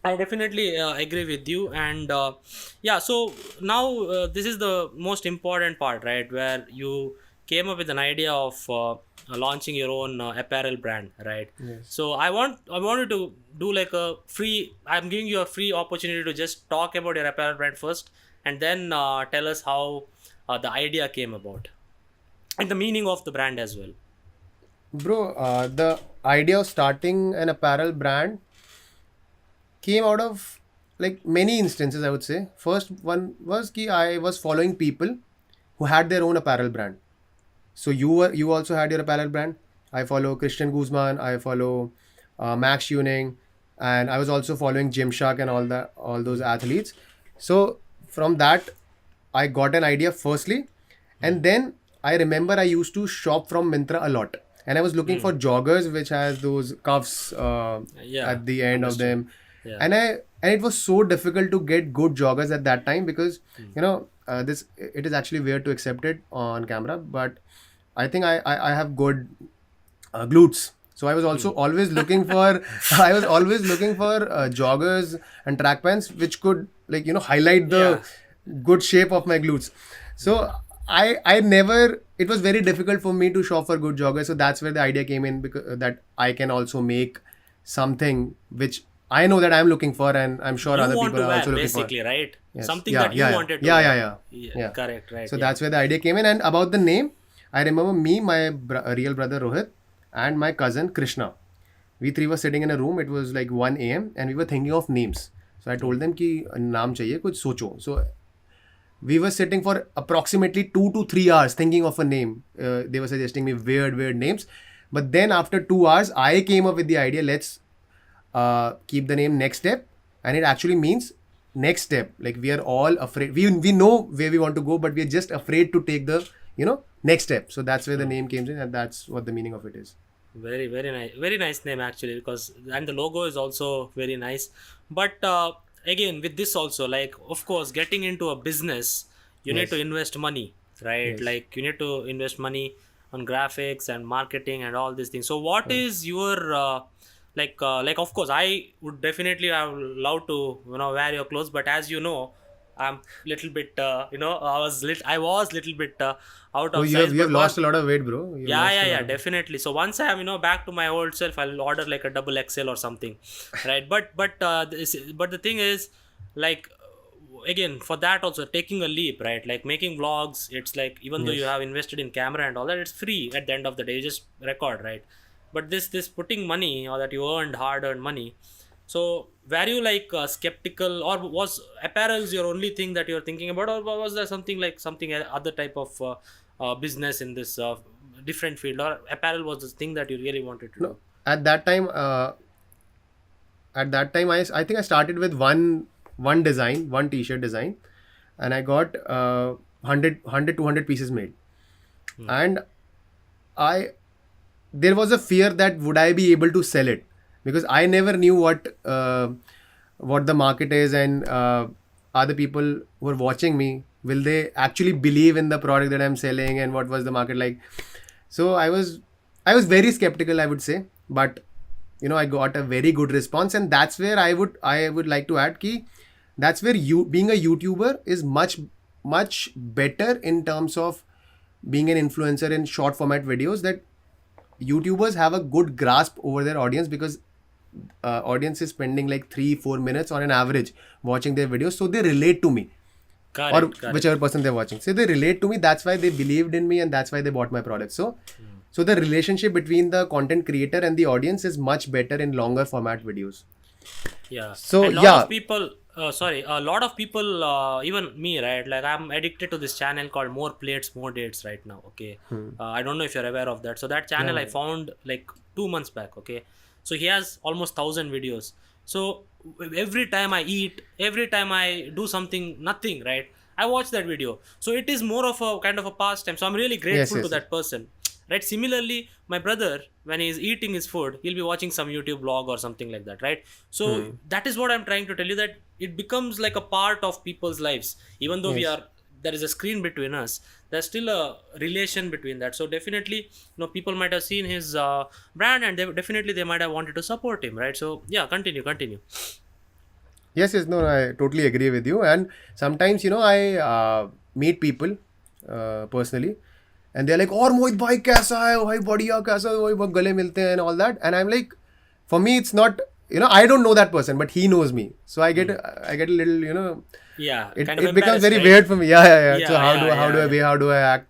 I definitely agree with you. And yeah, so now this is the most important part, right? Where you came up with an idea of launching your own apparel brand, right? Yes. So I wanted to do like a free. I'm giving you a free opportunity to just talk about your apparel brand first, and then tell us how the idea came about and the meaning of the brand as well. Bro, the idea of starting an apparel brand came out of like many instances, I would say. First one was ki I was following people who had their own apparel brand. So you also had your apparel brand. I follow Christian Guzman. I follow Max Tuning. and I was also following Gymshark and all those athletes. So from that, I got an idea firstly, and then I remember I used to shop from Myntra a lot, and I was looking for joggers which has those cuffs Yeah, at the end of understood. them, Yeah. and it was so difficult to get good joggers at that time because this it is actually weird to accept it on camera, but I think I have good glutes. So I was also always looking for I was always looking for joggers and track pants which could highlight the Yeah. good shape of my glutes. So I never it was very difficult for me to shop for good joggers. So that's where the idea came in, because that I can also make something which I know that I'm looking for, and I'm sure You other want people to are wear also looking for. basically, right? Yes. Something Yeah, that you yeah, yeah. wanted to Yeah, wear. yeah, yeah. Correct, right? So yeah. that's where the idea came in. And about the name, I remember me, my real brother Rohit, and my cousin Krishna. We three were sitting in a room. It was like 1 a.m. and we were thinking of names. So I told them कि नाम चाहिए कुछ सोचो. So we were sitting for approximately 2 to 3 hours thinking of a name. They were suggesting me weird names. But then after 2 hours, I came up with the idea, let's keep the name Next Step. And it actually means next step. Like we are all afraid. We know where we want to go, but we are just afraid to take the, next step. So that's where the name came in, and that's what the meaning of it is. Very nice name actually, because and the logo is also very nice. But again, with this also, like, of course, getting into a business, you need Yes. to invest money, right? Yes. Like you need to invest money on graphics and marketing and all these things. So what is your like of course I would definitely I would love to wear your clothes, but as you know, I'm little bit I was little bit out Oh, of you size, have but lost a lot of weight, bro. You have lost a lot of weight. definitely. So once I am back to my old self, I'll order like a double XL or something, right? But the thing is, like, again, for that also taking a leap, right? Like making vlogs, it's like, even though you Yes. have invested in camera and all that, it's free at the end of the day. You just record, right? But this putting money, or that you earned hard earned money. So were you like skeptical, or was apparels your only thing that you're thinking about, or was there something like something other type of business in this different field, or apparel was the thing that you really wanted to do? No, at that time, I think I started with one design, one T-shirt design, and I got 100 200 pieces made, and I there was a fear that would I be able to sell it, because I never knew what the market is, and other people who are watching me, will they actually believe in the product that I'm selling, and what was the market like. So I was very skeptical, I would say, but I got a very good response, and that's where I would like to add ki that's where you being a YouTuber is much better in terms of being an influencer in short format videos, that YouTubers have a good grasp over their audience, because audience is spending like 3-4 minutes on an average watching their videos, so they relate to me, or Correct. whichever person they're watching. So they relate to me. That's why they believed in me, and that's why they bought my product. So the relationship between the content creator and the audience is much better in longer format videos. Yeah. So And yeah, a lot of people, even me, right? Like I'm addicted to this channel called More Plates, More Dates right now. Okay. I don't know if you're aware of that. So that channel I found like 2 months back. Okay. So he has almost 1,000 videos. So every time I eat, every time I do something, nothing, right? I watch that video. So it is more of a kind of a pastime. So I'm really grateful to yes. that person. Right. Similarly, my brother, when he's eating his food, he'll be watching some YouTube vlog or something like that, right? So that is what I'm trying to tell you, that it becomes like a part of people's lives. Even though Yes. there is a screen between us, there's still a relation between that. So definitely, people might have seen his brand, and they might have wanted to support him, right? So yeah, continue. Yes, no, I totally agree with you. And sometimes, I meet people personally, and they're like, "और मोहित भाई कैसा है भाई बढ़िया कैसा है भाई बहुत गले मिलते हैं," and all that. And I'm like, for me, it's not, I don't know that person, but he knows me. So I get a little, Yeah, it, kind of it becomes embarrassed, very right? weird for me. Yeah. So Yeah, how do yeah, I yeah. behave? How do I act?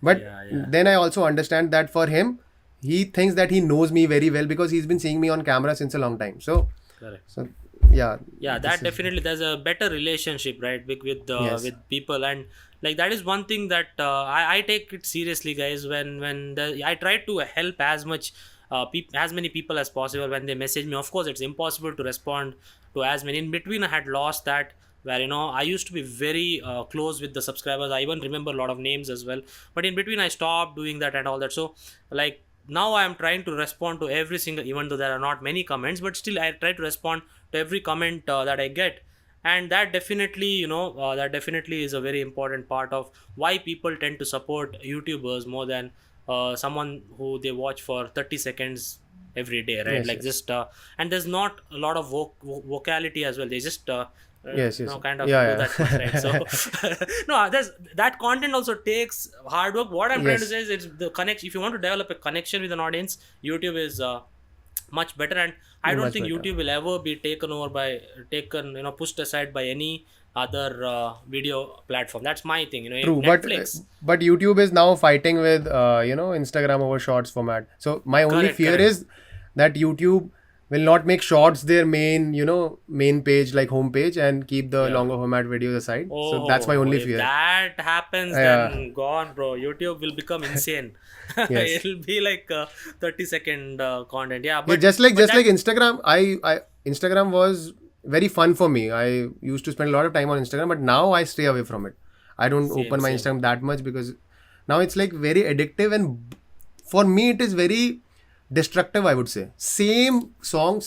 But Yeah. then I also understand that for him, he thinks that he knows me very well, because he's been seeing me on camera since a long time. Correct. So yeah. Yeah, that definitely, there's a better relationship, right, Yes. with people. And like that is one thing that I take it seriously, guys. When I try to help as much as many people as possible when they message me. Of course, it's impossible to respond to as many. In between, I had lost that, where I used to be very close with the subscribers. I even remember a lot of names as well, but in between I stopped doing that and all that. So like now I am trying to respond to every single, even though there are not many comments, but still I try to respond to every comment that I get. And that definitely, that definitely is a very important part of why people tend to support YouTubers more than someone who they watch for 30 seconds every day, right? Yes, Like yes. just and there's not a lot of vocality as well. They just Yes, yes. kind of do Yeah, that much, right? So no, there's that content also takes hard work. What I'm trying to yes. say is, it's the connection. If you want to develop a connection with an audience, YouTube is much better. And I don't Much think better. YouTube will ever be pushed aside by any other video platform. That's my thing, True, Netflix. but YouTube is now fighting with Instagram over shorts format. So my only Correct, fear correct. is that YouTube will not make shorts their main page, like homepage, and keep the Yeah. longer format videos aside. So that's my Oh, only if fear. that happens, Yeah. then gone, bro. YouTube will become insane. Yes. It'll be like 30-second content. Yeah, Yeah, but just like but just like that Instagram, I Instagram was very fun for me. I used to spend a lot of time on Instagram, but now I stay away from it. I don't same, open my same. Instagram that much because now it's like very addictive, and for me it is very destructive, I would say. Same song,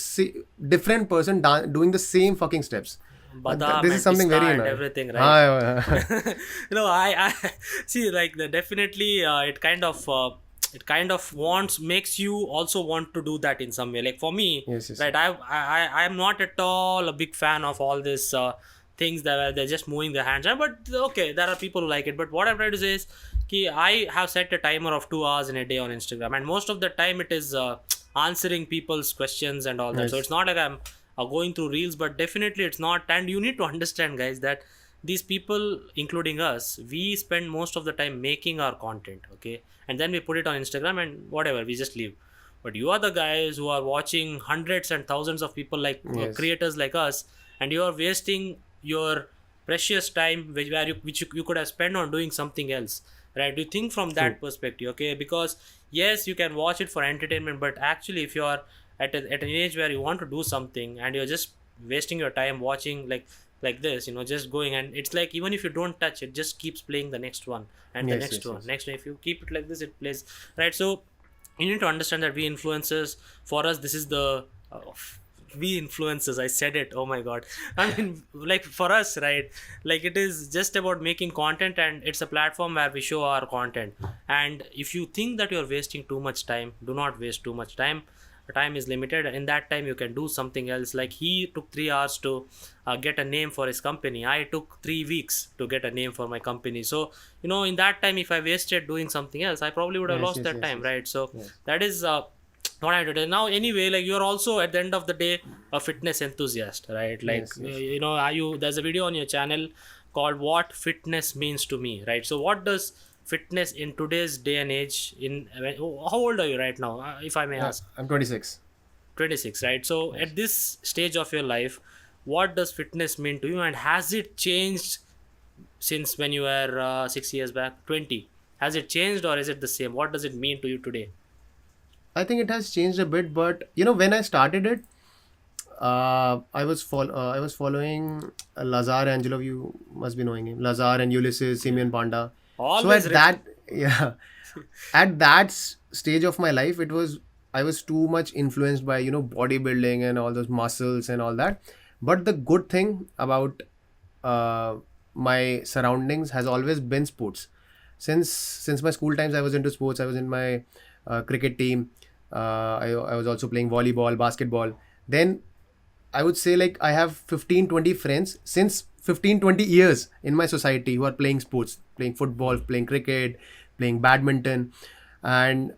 different person doing the same fucking steps. Badam This is and something pista very and annoying. everything, right? Ah, I see, like definitely it kind of wants makes you also want to do that in some way. Like for me, yes, yes, right? I'm not at all a big fan of all this things that they're just moving their hands. But okay, there are people who like it. But what I'm trying to say is, I have set a timer of 2 hours in a day on Instagram, and most of the time it is answering people's questions and all that. So yes, it's not like I'm going through reels, but definitely it's not. And you need to understand, guys, that these people, including us, we spend most of the time making our content, okay, and then we put it on Instagram and whatever, we just leave. But you are the guys who are watching hundreds and thousands of people, like yes, creators like us, and you are wasting your precious time which you could have spent on doing something else, right? Do you think from true. that perspective, okay? Because yes, you can watch it for entertainment, but actually if you are at an age where you want to do something and you're just wasting your time watching like this, just going, and it's like even if you don't touch it, just keeps playing the next one and the Yes, next yes, one, yes. next one. If you keep it like this, it plays, right? So you need to understand that we influencers, for us, this is the we influencers, I said it, oh my god. I mean, like for us, right, like it is just about making content, and it's a platform where we show our content. And if you think that you're wasting too much time, do not waste too much time. Time is limited. In that time you can do something else. Like he took 3 hours to get a name for his company. I took 3 weeks to get a name for my company. So in that time, if I wasted doing something else, I probably would have Yes, lost yes, that yes, time, yes, right? So yes. that is what I did. Now anyway, like you're also at the end of the day a fitness enthusiast, right? Like Yes, yes. are you, there's a video on your channel called What Fitness Means to Me, right? So what does fitness in today's day and age, how old are you right now, if I may ask? I'm 26. 26, right? So Yes. at this stage of your life, what does fitness mean to you, and has it changed since when you were 6 years back, 20? Has it changed, or is it the same? What does it mean to you today? I think it has changed a bit, but when I started it, I was following Lazar Angelo. You must be knowing him. Lazar and Ulysses, Simeon Panda. So Always at that, yeah, at that stage of my life, I was too much influenced by bodybuilding and all those muscles and all that. But the good thing about uh, my surroundings has always been sports. Since my school times, I was into sports. I was in my cricket team. I was also playing volleyball, basketball. Then I would say like I have 15-20 friends since 15-20 years in my society who are playing sports, playing football, playing cricket, playing badminton. And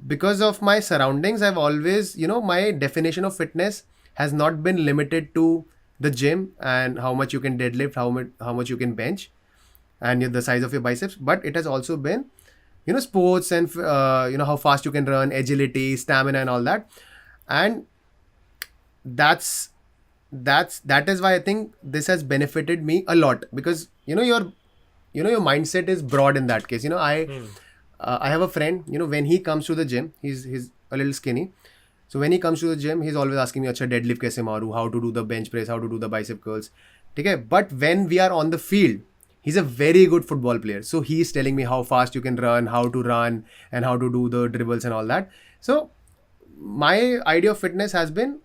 because of my surroundings, I've always, my definition of fitness has not been limited to the gym and how much you can deadlift, how much you can bench, and the size of your biceps, but it has also been sports and how fast you can run, agility, stamina, and all that. And that's that is why I think this has benefited me a lot, because your mindset is broad in that case. I have a friend, when he comes to the gym, he's a little skinny. So when he comes to the gym, he's always asking me, "Acha deadlift kaise maru? How to do the bench press? How to do the bicep curls?" Okay, but when we are on the field, he's a very good football player. So he's telling me how fast you can run, how to run, and how to do the dribbles and all that. So my idea of fitness has been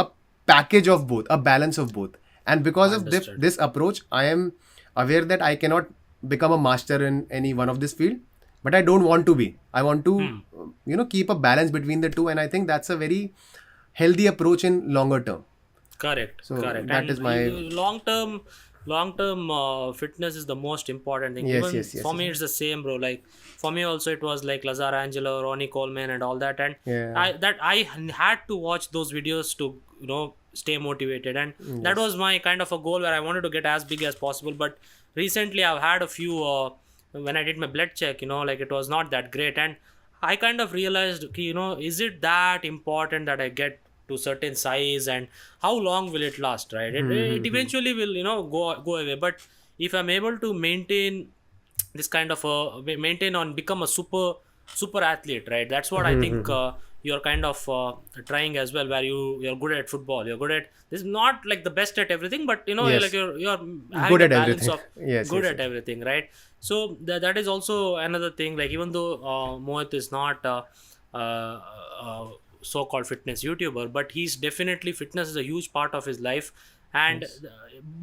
a package of both, a balance of both. And because of Understood. this approach, I am aware that I cannot become a master in any one of this field, but I don't want to be. I want to, keep a balance between the two. And I think that's a very healthy approach in longer term. Correct. So Correct. that And is my long term fitness is the most important thing. Yes, Even yes, yes, for yes. me, it's the same, bro. Like for me also, it was like Lazar Angelo, Ronnie Coleman, and all that. And Yeah. I had to watch those videos to stay motivated, and that was my kind of a goal where I wanted to get as big as possible. But recently, I've had a few when I did my blood check, like it was not that great, and I kind of realized, is it that important that I get to certain size, and how long will it last, right? It eventually will, go away. But if I'm able to maintain this kind of maintain on become a super athlete, right? That's what I think you're kind of trying as well, where you're good at football, you're good at this, not like the best at everything, but Yes. like you're having Good a at balance everything. of Yes, good yes, at yes. everything, right? So that is also another thing. Like even though Mohit is not so-called fitness YouTuber, but he's definitely fitness is a huge part of his life, and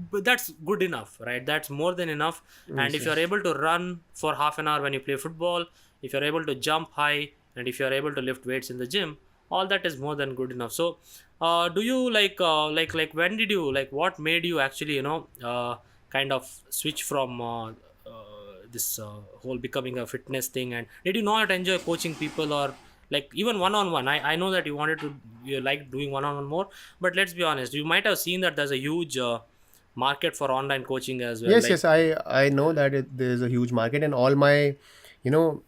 but that's good enough, right? That's more than enough. And if you're able to run for half an hour when you play football, if you're able to jump high, and if you're able to lift weights in the gym, all that is more than good enough. So do you like when did you, like what made you actually kind of switch from this whole becoming a fitness thing? And did you not enjoy coaching people, or like even one-on-one? I know that you like doing one-on-one more, but let's be honest, you might have seen that there's a huge market for online coaching as well, Yes, like. yes. I know that there's a huge market, and all my, you know,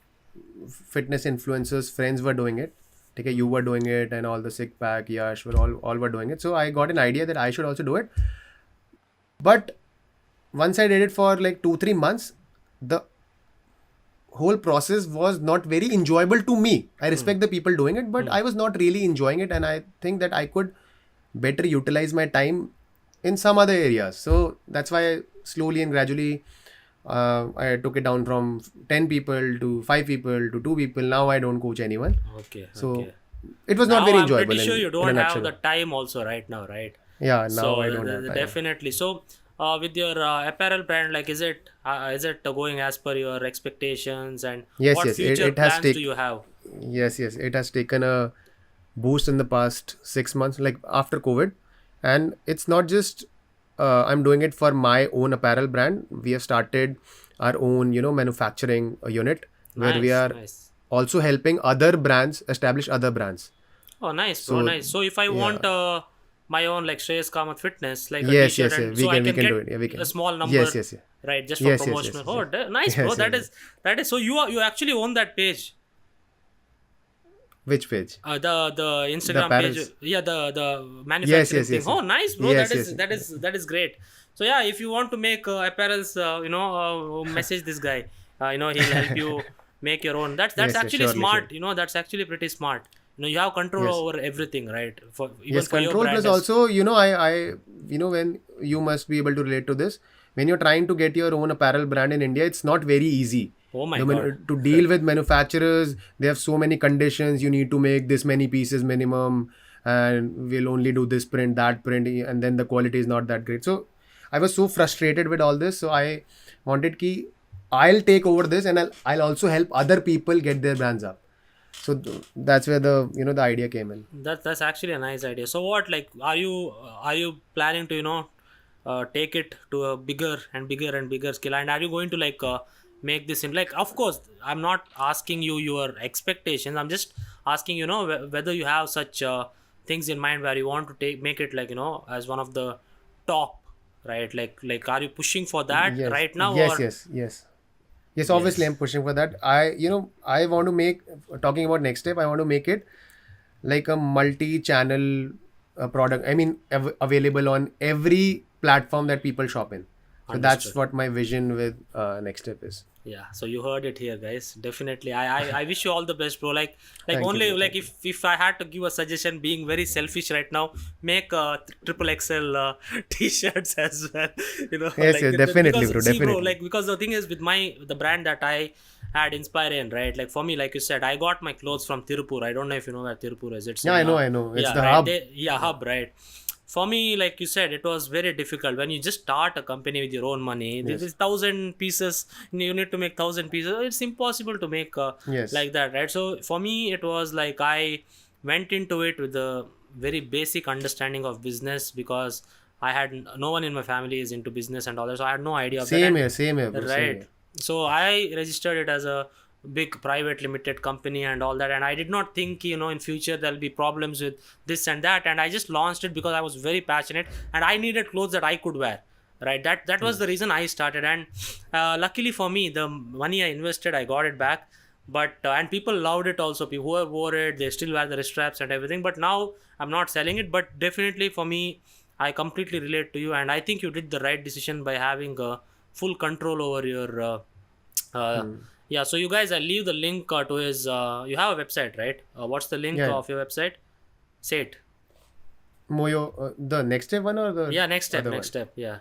fitness influencers friends were doing it. Okay, you were doing it, and all the sick pack, Yash, were all were doing it. So I got an idea that I should also do it. But once I did it for like 2-3 months, the whole process was not very enjoyable to me. I respect the people doing it, but I was not really enjoying it, and I think that I could better utilize my time in some other areas. So that's why slowly and gradually I took it down from 10 people to 5 people to 2 people. Now I don't coach anyone. Okay, So okay. it was not Now very I'm pretty enjoyable sure you in a don't have the nutshell. time also right now, right? Yeah, now So I don't have time. definitely. So with your apparel brand, like is it going as per your expectations, and Yes, what yes, future it has plans do taken. you have? Yes, yes, it has taken a boost in the past 6 months, like after COVID. And it's not just I'm doing it for my own apparel brand. We have started our own, manufacturing unit where we Nice, are nice. also helping other brands establish other brands. Oh, nice, bro, So nice. So if I yeah, want my own like Shreyas Kamath Fitness, like a yes, T-shirt, yes, yes, and so I we can can get do it. Yeah, we a can. small Yes, number, yes, yes, right, just for yes, yes, yes, promotional. yes, Oh, yes, nice, bro. yes, yes, yes. That is. So you actually own that page, Which page? the The Instagram page. apparels. Yeah, the Yes, manufacturing yes, thing. yes, yes, Oh, nice, bro. yes, yes, yes. That is great. So yeah, if you want to make apparels, message this guy. He'll help you make your own. That's Yes, yes, actually surely, smart. surely. That's actually pretty smart. You have control Yes. over everything, right? For even Yes, for your control plus brand as. also, when you must be able to relate to this, when you're trying to get your own apparel brand in India, it's not very easy. Oh my god. To deal with manufacturers, they have so many conditions. You need to make this many pieces minimum, and we'll only do this print, that print, and then the quality is not that great. So I was so frustrated with all this. So I wanted ki I'll take over this, and I'll also help other people get their brands up. So that's where the idea came in. That's actually a nice idea. So what, like, are you planning to take it to a bigger and bigger and bigger scale, and are you going to like make this in, like, of course I'm not asking you your expectations, I'm just asking whether you have such things in mind where you want to make it like as one of the top, right? Like are you pushing for that Yes, right now, yes, or? yes, yes. Yes, obviously Yes. I'm pushing for that. I want to make, talking about next step, I want to make it like a multi-channel product. I mean, available on every platform that people shop in. So that's Understood. what my vision with next step is. Yeah, so you heard it here, guys. Definitely, I wish you all the best, bro. Like Thank you, only bro. like Thank you. if I had to give a suggestion, being very selfish right now, make triple XL t-shirts as well. You know, Yes, yes, definitely, because bro. see, bro, Definitely. like because the thing is with the brand that I had Inspire in, right? Like for me, like you said, I got my clothes from Tirupur. I don't know if you know where Tirupur is. It's Yeah, in I know. It's yeah, the right. hub. Yeah, hub, right. For me, like you said, it was very difficult when you just start a company with your own money. Yes. There's 1,000 pieces. You need to make 1,000 pieces. It's impossible to make Yes. like that, right? So for me, it was like I went into it with a very basic understanding of business because I had no one in my family is into business and all that, so I had no idea of that. Same here, bro. Same Right. here. So I registered it as a big private limited company and all that. And I did not think, in future there'll be problems with this and that. And I just launched it because I was very passionate and I needed clothes that I could wear. Right. That was the reason I started. And luckily for me, the money I invested, I got it back. But and people loved it also. People who wore it, they still wear the wrist straps and everything. But now I'm not selling it. But definitely for me, I completely relate to you. And I think you did the right decision by having full control over your uh, yeah. So you guys, I'll leave the link to his you have a website, right? What's the link Yeah. of your website? Say it. Moyo, the next step one or the Yeah, next step, other next one? step. Yeah.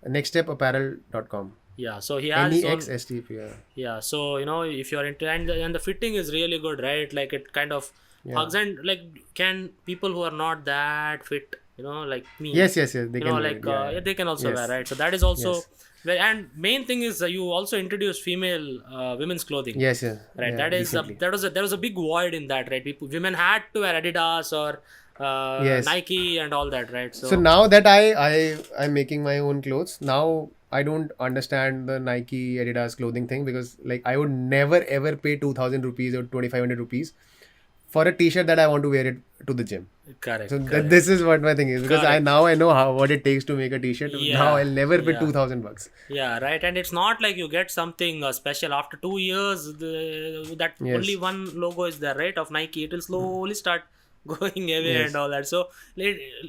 Nextstepapparel.com. Yeah, so he has his own. NEXSTP. Yeah. Yeah, so if you're into, and the fitting is really good, right? Like it kind of Yeah. hugs, and like can people who are not that fit, like me, Yes. They can wear like it. Yeah. yeah, they can also Yes. wear, right? So that is also Yes. and main thing is you also introduced female women's clothing. Yes. Right, Yeah. that is Recently. there was a big void in that, right? Women had to wear Adidas or Yes. Nike and all that, right? So now that I'm making my own clothes, now I don't understand the Nike Adidas clothing thing because like I would never ever pay 2,000 rupees or 2,500 rupees for a t-shirt that I want to wear it to the gym. correct, So correct. this is what my thing is because Correct. I know what it takes to make a t-shirt. Now I'll never pay yeah. 2,000 bucks. Yeah, right. And it's not like you get something special after 2 years. That Yes. only one logo is there, right? Of Nike. It will slowly start going away Yes. and all that. So,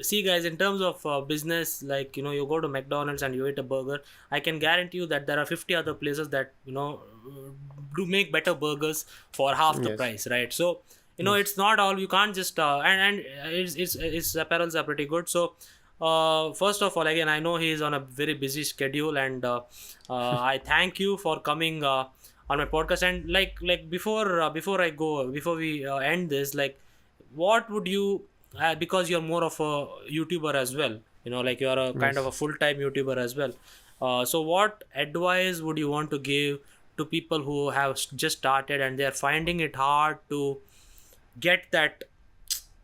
see, guys, in terms of business, like you go to McDonald's and you eat a burger. I can guarantee you that there are 50 other places that do make better burgers for half the Yes. price, right? So, it's not all. You can't just and its apparels are pretty good. So. First of all, again, I know he is on a very busy schedule, and I thank you for coming on my podcast. And like before I go, before we end this, like, what would you? Because you're more of a YouTuber as well, like you're a kind of a full-time YouTuber as well. So what advice would you want to give to people who have just started and they are finding it hard to get that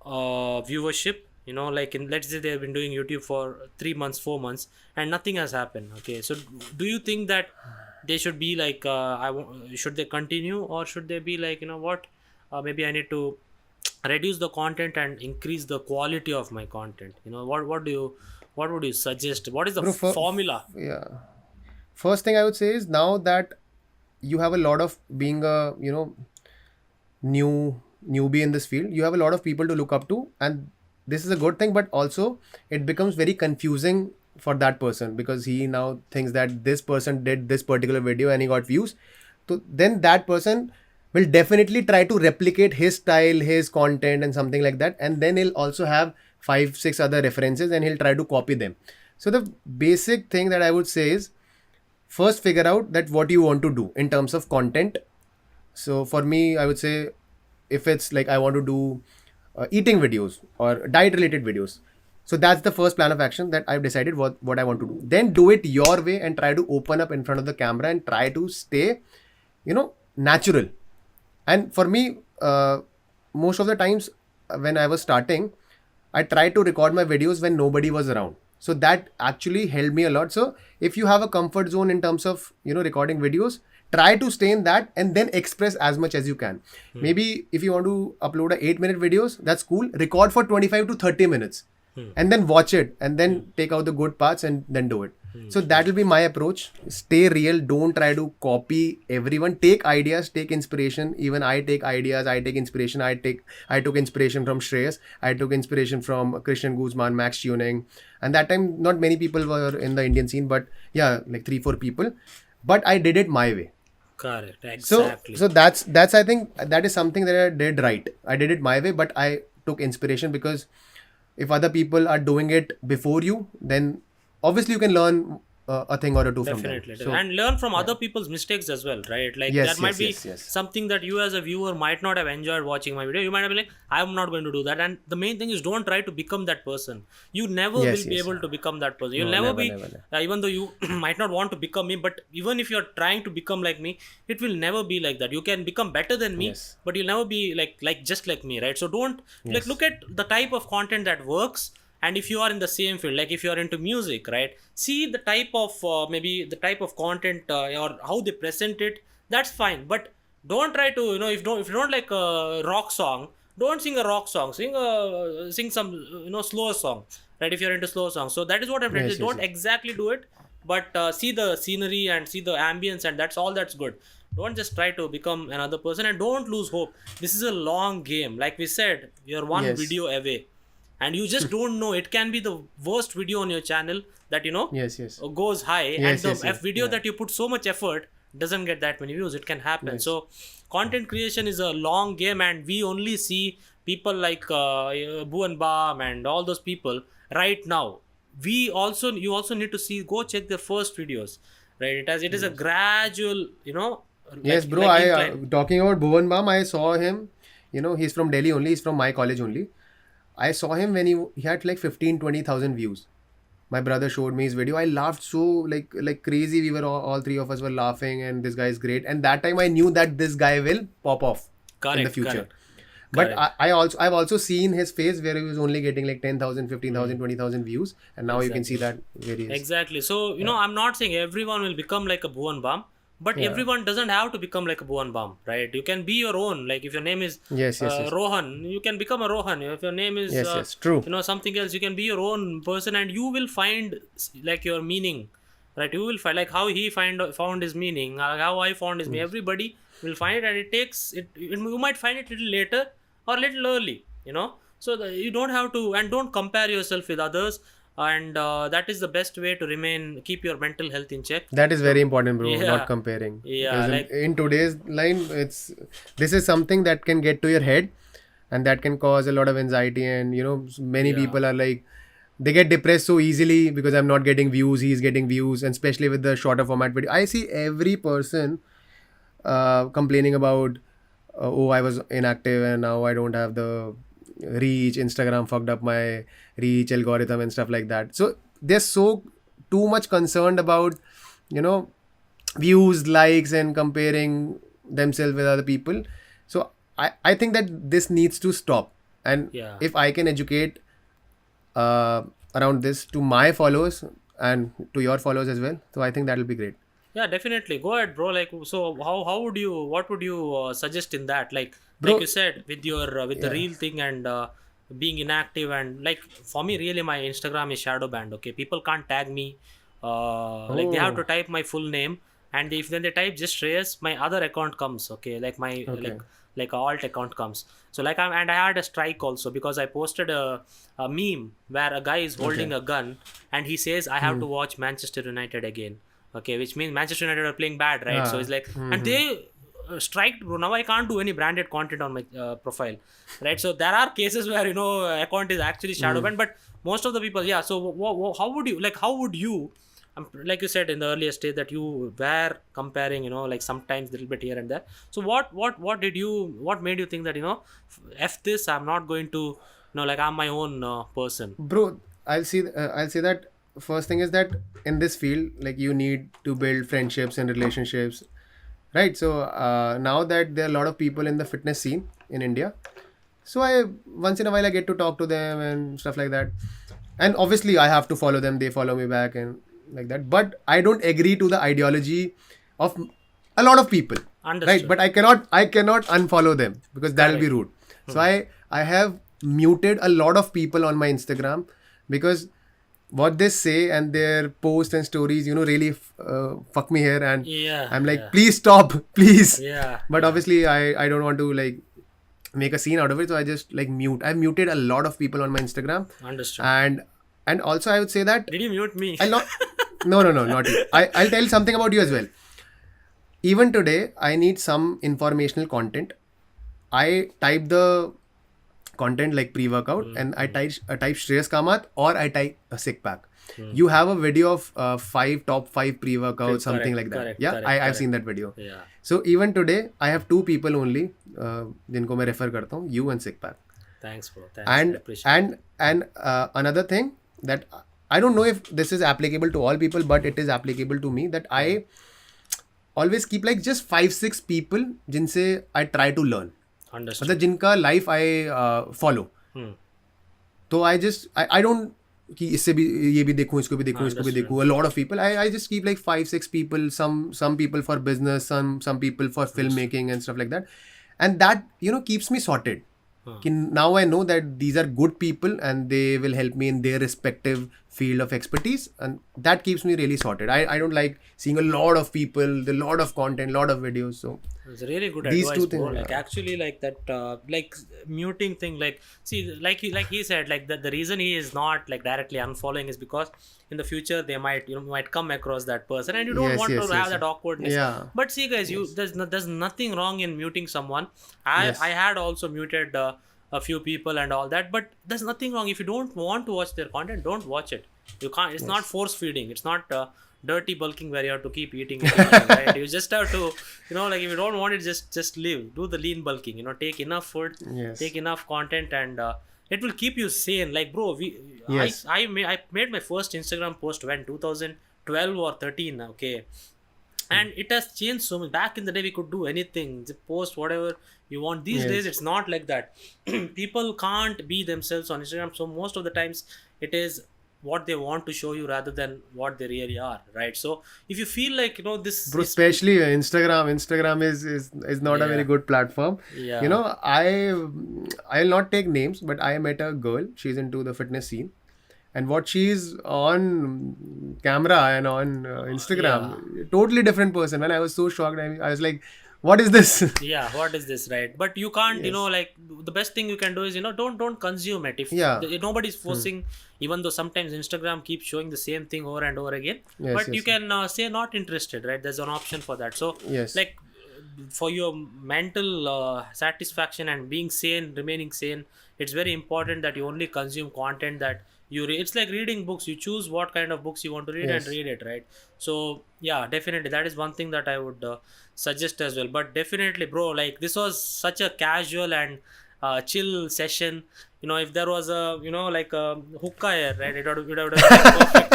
viewership, like let's say they've been doing YouTube for 3 months, 4 months, and nothing has happened? Okay, so do you think that they should be like should they continue, or should they be like, what, maybe I need to reduce the content and increase the quality of my content? What would you suggest? What is the Bro, formula? Yeah. First thing I would say is now that you have a lot of being a newbie in this field, you have a lot of people to look up to, and this is a good thing, but also it becomes very confusing for that person because he now thinks that this person did this particular video and he got views. So then that person will definitely try to replicate his style, his content and something like that, and then he'll also have 5-6 other references and he'll try to copy them. So the basic thing that I would say is first figure out that what you want to do in terms of content. So for me, I would say if it's like I want to do eating videos or diet related videos, so that's the first plan of action that I've decided what I want to do. Then do it your way and try to open up in front of the camera and try to stay natural. And for me, most of the times when I was starting, I tried to record my videos when nobody was around. So that actually helped me a lot. So if you have a comfort zone in terms of recording videos, try to stay in that and then express as much as you can. Maybe if you want to upload a 8-minute videos, that's cool. Record for 25 to 30 minutes and then watch it and then take out the good parts and then do it. So that will be my approach. Stay real. Don't try to copy everyone. Take ideas, take inspiration. Even I take ideas, I take inspiration. I took inspiration from Shreyas. I took inspiration from Christian Guzman, Max Tuning. And that time not many people were in the Indian scene, but yeah, like 3-4 people. But I did it my way. Correct. Exactly. So that's I think that is something that I did right. I did it my way, but I took inspiration because if other people are doing it before you, then obviously you can learn a thing or two from them. Definitely. And learn from other people's mistakes as well, right? Like Yes, there might be yes. something that you as a viewer might not have enjoyed watching my video. You might have been like, I'm not going to do that. And the main thing is don't try to become that person. You never Yes, will be yes. able to become that person. You'll No, never never, be, never. even though you might not want to become me, but even if you're trying to become like me, it will never be like that. You can become better than me, Yes. but you'll never be like just like me, right? So don't like look at the type of content that works. And if you are in the same field, like if you are into music, right, see the type of maybe the type of content or how they present it, that's fine. But don't try to, if you don't like a rock song, don't sing a rock song. Sing some slower song, right? If you're into slow songs. So that is what I'm trying to say. Don't exactly do it, but see the scenery and see the ambience, and that's all that's good. Don't just try to become another person, and don't lose hope. This is a long game. Like we said, you're one Yes. video away. And you just don't know, it can be the worst video on your channel that Yes. goes high, Yes, and the yes. video Yeah. that you put so much effort doesn't get that many views. It can happen. So content creation is a long game, and we only see people like Bhuvan and all those people right now. You also need to see, go check their first videos, right? It is a gradual, Yes, bro. Talking about Bhuvan Bam, I saw him. He's from Delhi only. He's from my college only. I saw him when he had like 15,000-20,000 views. My brother showed me his video. I laughed so like crazy. We were all three of us were laughing, and this guy is great. And that time I knew that this guy will pop off in the future. But I've also seen his face where he was only getting like 10,000, 15,000, 20,000 views, and now you can see that where he is. Exactly. So I'm not saying everyone will become like a Bhuvan Bam, but everyone doesn't have to become like a Bhuvan Bam, right? You can be your own. Like if your name is Yes. Rohan, you can become a Rohan. If your name is Yes, true. something else, you can be your own person, and you will find like your meaning, right? You will find like how he found his meaning, how I found his meaning. Everybody will find it, and it takes it. You might find it a little later or a little early, So you don't have to, and don't compare yourself with others. And that is the best way to keep your mental health in check. That is very important, bro. Yeah. Not comparing. Yeah, Because in today's line, this is something that can get to your head, and that can cause a lot of anxiety. And many people are like, they get depressed so easily because I'm not getting views. He's getting views, and especially with the shorter format video. I see every person complaining about, oh, I was inactive and now I don't have the reach. Instagram fucked up my reach algorithm and stuff like that. So they're so too much concerned about views, likes, and comparing themselves with other people. So I think that this needs to stop. And if I can educate around this to my followers and to your followers as well, so I think that will be great. Yeah, definitely. Go ahead, bro. Like, so what would you suggest in that? Like Bro, you said, with your with the real thing and being inactive, and like for me, really, my Instagram is shadow banned. Okay, people can't tag me. Like they have to type my full name, and if then they type just Shreyas, my other account comes. Okay, like my like a alt account comes. So like I had a strike also because I posted a meme where a guy is holding a gun and he says, I have to watch Manchester United again. Okay, which means Manchester United are playing bad, right? So it's like, and they striked, bro. Now I can't do any branded content on my profile, right? So there are cases where account is actually shadow banned, but most of the people, So how would you, like you said in the earlier stage that you were comparing, like sometimes a little bit here and there. So what made you think that f this, I'm not going to, like I'm my own person, bro? I'll say that first thing is that in this field, like you need to build friendships and relationships, right? So now that there are a lot of people in the fitness scene in India, so I once in a while I get to talk to them and stuff like that, and obviously I have to follow them, they follow me back and like that, but I don't agree to the ideology of a lot of people. Understood. Right? But I cannot unfollow them because that will be rude. So I have muted a lot of people on my Instagram because what they say and their posts and stories, really fuck me here, and Yeah, I'm like, yeah. please stop, please. Yeah, But yeah. obviously, I don't want to like make a scene out of it, so I just like mute. I muted a lot of people on my Instagram, Understood. and also I would say that Did you mute me? I'll not. No, not you. I'll tell something about you as well. Even today, I need some informational content. I type the content like pre-workout, and I type Shreyas Kamath, or I type a sick pack. You have a video of top five pre-workouts, something like that. correct, Yeah, correct, I've correct. seen that video. Yeah. So even today, I have two people only जिनको मैं refer करता हूँ, you and sick pack. Thanks, bro. Thanks. I And appreciate and another thing that I don't know if this is applicable to all people, but it is applicable to me, that I always keep like just 5-6 people जिनसे I try to learn. Understood. मतलब जिनका life I follow, तो I don't कि इससे भी ये भी देखूं, इसको भी देखूं, इसको भी देखूं. A lot of people, I just keep like 5-6 people, some people for business, some people for filmmaking and stuff like that, and that keeps me sorted. Now I know that these are good people and they will help me in their respective field of expertise, and that keeps me really sorted. I don't like seeing a lot of people, a lot of content, lot of videos. So it's a really good these advice, two bro. things, Like actually, like that, like muting thing. Like, see, like he said, like the reason he is not like directly unfollowing is because in the future they might come across that person, and you don't want to have that awkwardness. Yeah. But see, guys, there's nothing wrong in muting someone. I had also muted a few people and all that, but there's nothing wrong. If you don't want to watch their content, don't watch it. You can't. It's not force feeding. It's not dirty bulking where you have to keep eating, right? You just have to, like if you don't want it, just leave. Do the lean bulking. Take enough food, take enough content, and it will keep you sane. Like, bro, I made my first Instagram post when 2012 or 13. Okay. And it has changed so much. Back in the day, we could do anything, just post whatever you want. These days, it's not like that. People can't be themselves on Instagram. So most of the times, it is what they want to show you rather than what they really are, right? So if you feel like this, bro, especially Instagram is not a very good platform. Yeah. I'll not take names, but I met a girl. She's into the fitness scene, and what she's on camera and on Instagram, totally different person. And I was so shocked. I was like, what is this? Yeah, what is this, right? But you can't, like the best thing you can do is don't consume it. If nobody's forcing, even though sometimes Instagram keeps showing the same thing over and over again, but you can say not interested, right? There's an option for that. So like for your mental satisfaction and being sane, remaining sane, it's very important that you only consume content that you read. It's like reading books. You choose what kind of books you want to read and read it, right? So yeah, definitely that is one thing that I would suggest as well. But definitely, bro, like this was such a casual and chill session. If there was a like a hookah here, right, it would have been perfect.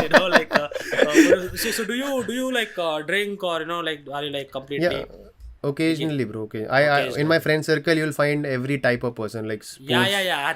So do you like drink, or like are you like completely? Occasionally, bro. Okay. I in my friend circle, you'll find every type of person, like sports,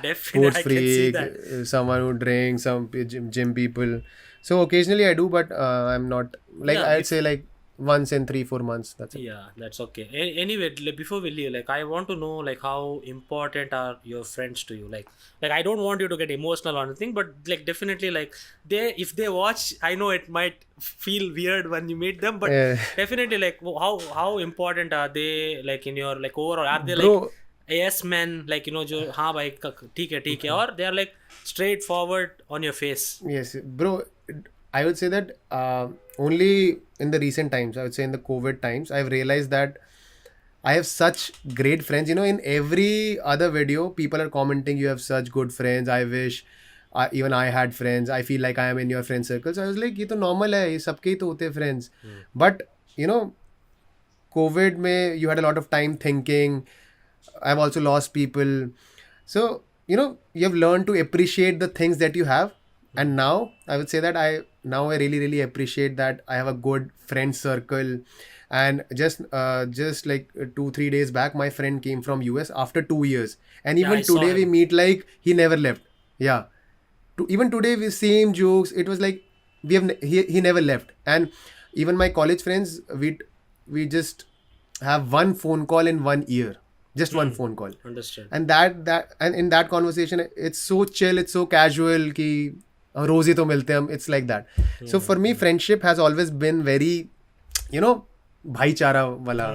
Definitely. sports I can see freak, that. someone who drinks, some gym people. So occasionally I do, but I'm not like, I'd say like once in 3-4 months. That's it. Yeah, that's okay. Anyway, like, before we leave, like I want to know like how important are your friends to you? Like I don't want you to get emotional or anything, but like definitely like if they watch, I know it might feel weird when you meet them, but definitely like how important are they, like in your like overall? Are they like yes men, like जो हाँ भाई ठीक है, or they are like straightforward on your face? Yes, bro. I would say that only in the recent times, I would say in the COVID times, I've realized that I have such great friends. In every other video, people are commenting, you have such good friends. I wish even I had friends. I feel like I am in your friend circle. So I was like, ये तो normal है, ये सबके ही तो होते हैं friends. But COVID में you had a lot of time thinking. I've also lost people. So you have learned to appreciate the things that you have. And now I would say that I really, really appreciate that I have a good friend circle. And just like 2-3 days back, my friend came from US after 2 years, and even today we meet like he never left. Yeah, even today we same jokes. It was like he never left. And even my college friends, we just have one phone call in 1 year. Just one phone call. Understand. And that and in that conversation, it's so chill, it's so casual ki रोज ही तो मिलते हैं हम, it's like that. So for me friendship has always been very, you know, भाईचारा वाला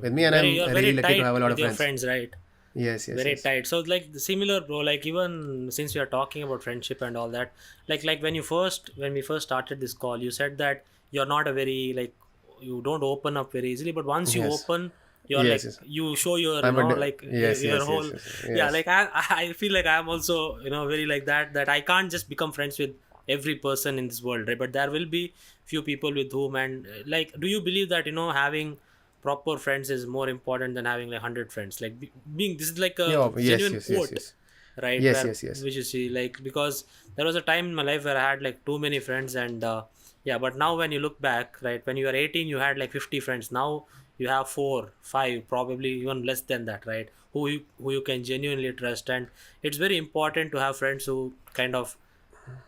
with me, and I'm You're really very lucky to tight have a lot with of your friends. friends, right? Yes, yes, Very yes. tight. So like similar, bro. Like even since we are talking about friendship and all that, like when we first started this call, you said that you're not a very like, you don't open up very easily, but once you Yes. open, you're Yes, like yes. you show your I'm a like yes, your yes, yes, whole, yes, yeah. yes. Like I feel like I'm also very like that I can't just become friends with every person in this world, right? But there will be few people with whom, and like, do you believe that having proper friends is more important than having like 100 friends? Like being, this is like a Yeah, yes, genuine yes, yes, quote, yes. right? Yes, Where yes, yes. which you see, like, because there was a time in my life where I had like too many friends, and yeah, but now when you look back, right, when you were 18 you had like 50 friends. Now you have 4 5, probably even less than that, right? Who you can genuinely trust. And it's very important to have friends who kind of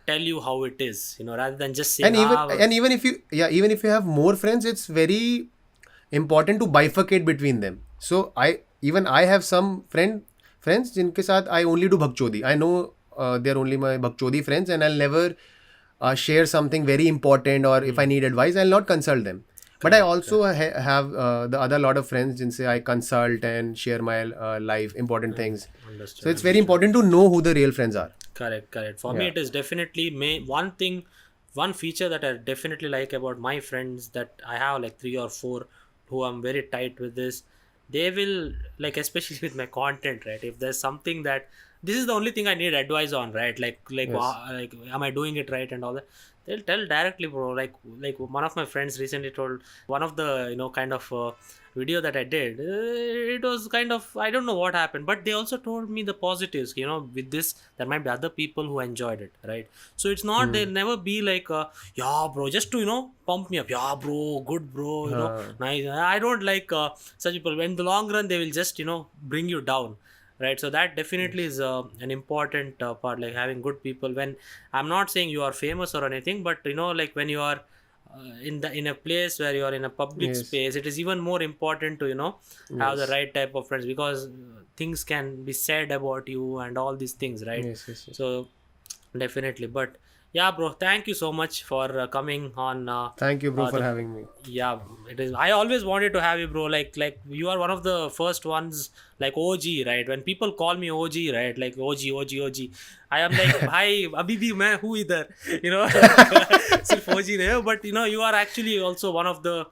tell you how it is, rather than just saying, And even ah, and even if you, yeah, even if you have more friends, it's very important to bifurcate between them. So I have some friends जिनके साथ I only do bhakchodi. I know they're only my bhakchodi friends, and I'll never share something very important, or if I need advice, I'll not consult them. But I correct, also have the other lot of friends जिनसे I consult and share my life important things. So understood, it's very understood. important to know who the real friends are. Correct. For me, Yeah. it is definitely one thing, one feature that I definitely like about my friends, that I have like 3 or 4 who I'm very tight with this. They will, like, especially with my content, right? If there's something that this is the only thing I need advice on, right? Yes. Like, am I doing it right and all that? They'll tell directly, bro. Like one of my friends recently told one of the kind of video that I did. It was kind of, I don't know what happened, but they also told me the positives. With this, there might be other people who enjoyed it, right? So it's not, they'll never be like, yeah, bro, just to pump me up. Yeah, bro, good, bro. हाँ. Nice. I don't like such people. In the long run, they will just bring you down, right? So that definitely Yes. is an important part, like having good people. When I'm not saying you are famous or anything, but like when you are in a place where you are in a public Yes. space, it is even more important to have the Yes. right type of friends, because things can be said about you and all these things, right? Yes. Yes. Yes. So definitely. But yeah, bro, thank you so much for coming on Thank you, bro, for the having me. yeah, it is. I always wanted to have you, bro. Like you are one of the first ones, like OG, right? When people call me OG, right? Like OG. I am like, hi, abhi bhi main hu idhar, sirf OG nahi ho, but you are actually also one of the,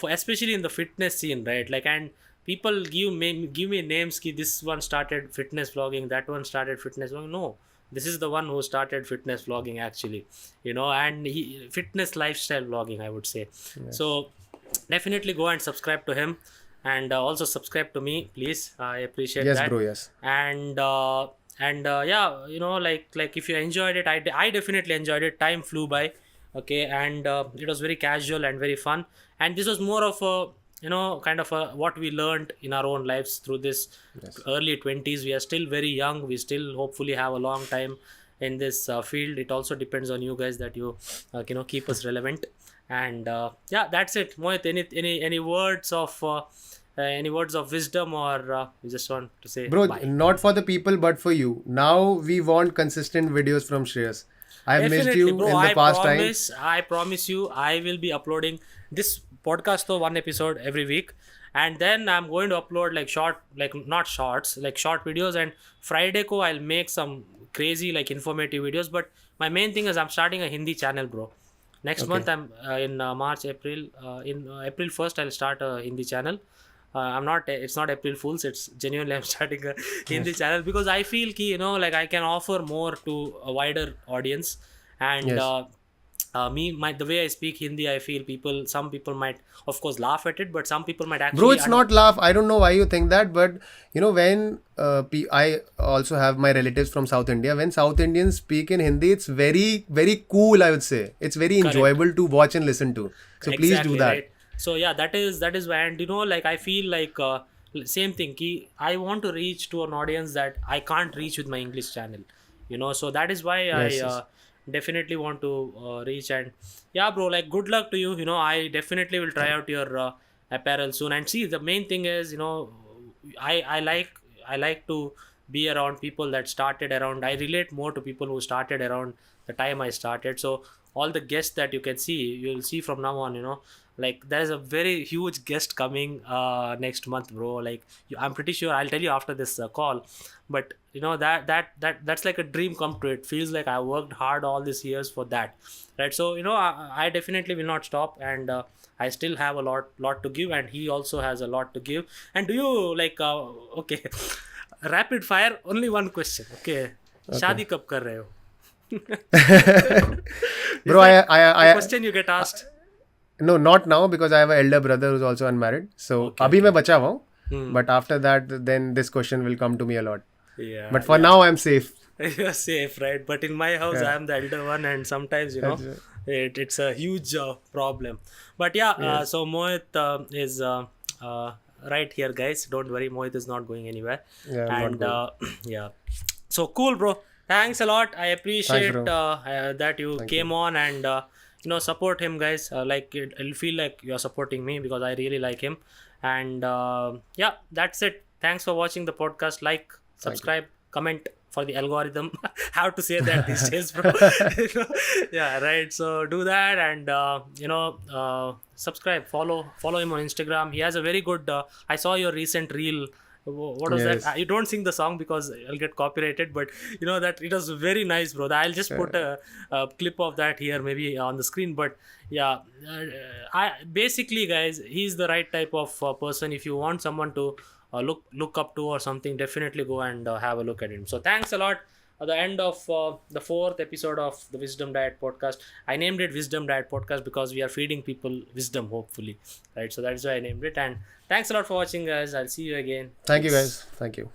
especially in the fitness scene, right? Like, and people give me names ki this one started fitness vlogging, that one started fitness vlogging. No, this is the one who started fitness vlogging actually, and fitness lifestyle vlogging, I would say. Yes. So definitely go and subscribe to him, and also subscribe to me, please. I appreciate Yes, that. bro. Yes. And yeah, like if you enjoyed it, I definitely enjoyed it. Time flew by, okay, and it was very casual and very fun. And this was more of a kind of a what we learned in our own lives through this Yes. early 20s. We are still very young. We still hopefully have a long time in this field. It also depends on you guys that you keep us relevant. And yeah, that's it. Mohit, any words of any words of wisdom, or you just want to say Bro, bye? not for the people, but for you. Now we want consistent videos from Shreyas. I've missed Definitely, you bro. in the past time. I promise you, I will be uploading this podcast to one episode every week, and then I'm going to upload like short, like not shorts, like short videos. And Friday ko I'll make some crazy like informative videos. But my main thing is I'm starting a Hindi channel, bro. Next Okay. month I'm in March, April. In April 1st, I'll start a Hindi channel. I'm not. It's not April Fools. It's genuinely I'm starting a Hindi Yes. channel because I feel ki like I can offer more to a wider audience. And Yes. the way I speak Hindi, I feel some people might of course laugh at it, but some people might Bro, actually it's not laugh. I don't know why you think that, but when I also have my relatives from South India. When South Indians speak in Hindi, it's very, very cool, I would say. It's very correct. enjoyable to watch and listen to. So please do Exactly, that. right. So yeah, that is why. And like I feel like same thing ki I want to reach to an audience that I can't reach with my English channel, so that is why I Yes, yes. definitely want to reach. And yeah, bro, like good luck to you. I definitely will try out your apparel soon. And see, the main thing is I like to be around people that started around. I relate more to people who started around the time I started. So all the guests that you can see, you'll see from now on, like there's a very huge guest coming next month, bro. Like I'm pretty sure I'll tell you after this call, but that's like a dream come true. It feels like I worked hard all these years for that, right? So I definitely will not stop, and I still have a lot to give, and he also has a lot to give. And do you like okay, rapid fire, only one question, okay? शादी कब कर रहे हो? Bro, The question you get asked. No, not now, because I have an elder brother who's also unmarried. So Okay, abhi मैं बचा हुआ हूँ. But after that, then this question will come to me a lot. Yeah, But for now, I'm safe. you're safe, right? But in my house, Yeah. I'm the elder one, and sometimes That's it's a huge problem. But yeah, Yes. so Mohit is right here, guys. Don't worry, Mohit is not going anywhere. Yeah, I'm And not going. yeah, so cool, bro. Thanks a lot. I appreciate bro. that you came on and support him, guys. Like it'll feel like you're supporting me because I really like him. And yeah, that's it. Thanks for watching the podcast. Like, subscribe, comment for the algorithm. How to say that these days, bro? Yeah, right. So do that, and subscribe, follow him on Instagram. He has a very good. I saw your recent reel. What was Yes. that? You don't sing the song because I'll get copyrighted, but that it was very nice, bro. I'll just put a clip of that here, maybe on the screen. But yeah, I basically, guys, he's the right type of person. If you want someone to look up to or something, definitely go and have a look at him. So thanks a lot. At the end of the 4th episode of the Wisdom Diet podcast, I named it Wisdom Diet podcast because we are feeding people wisdom, hopefully, right? So that's why I named it. And thanks a lot for watching, guys. I'll see you again. Thank you, guys. Thank you.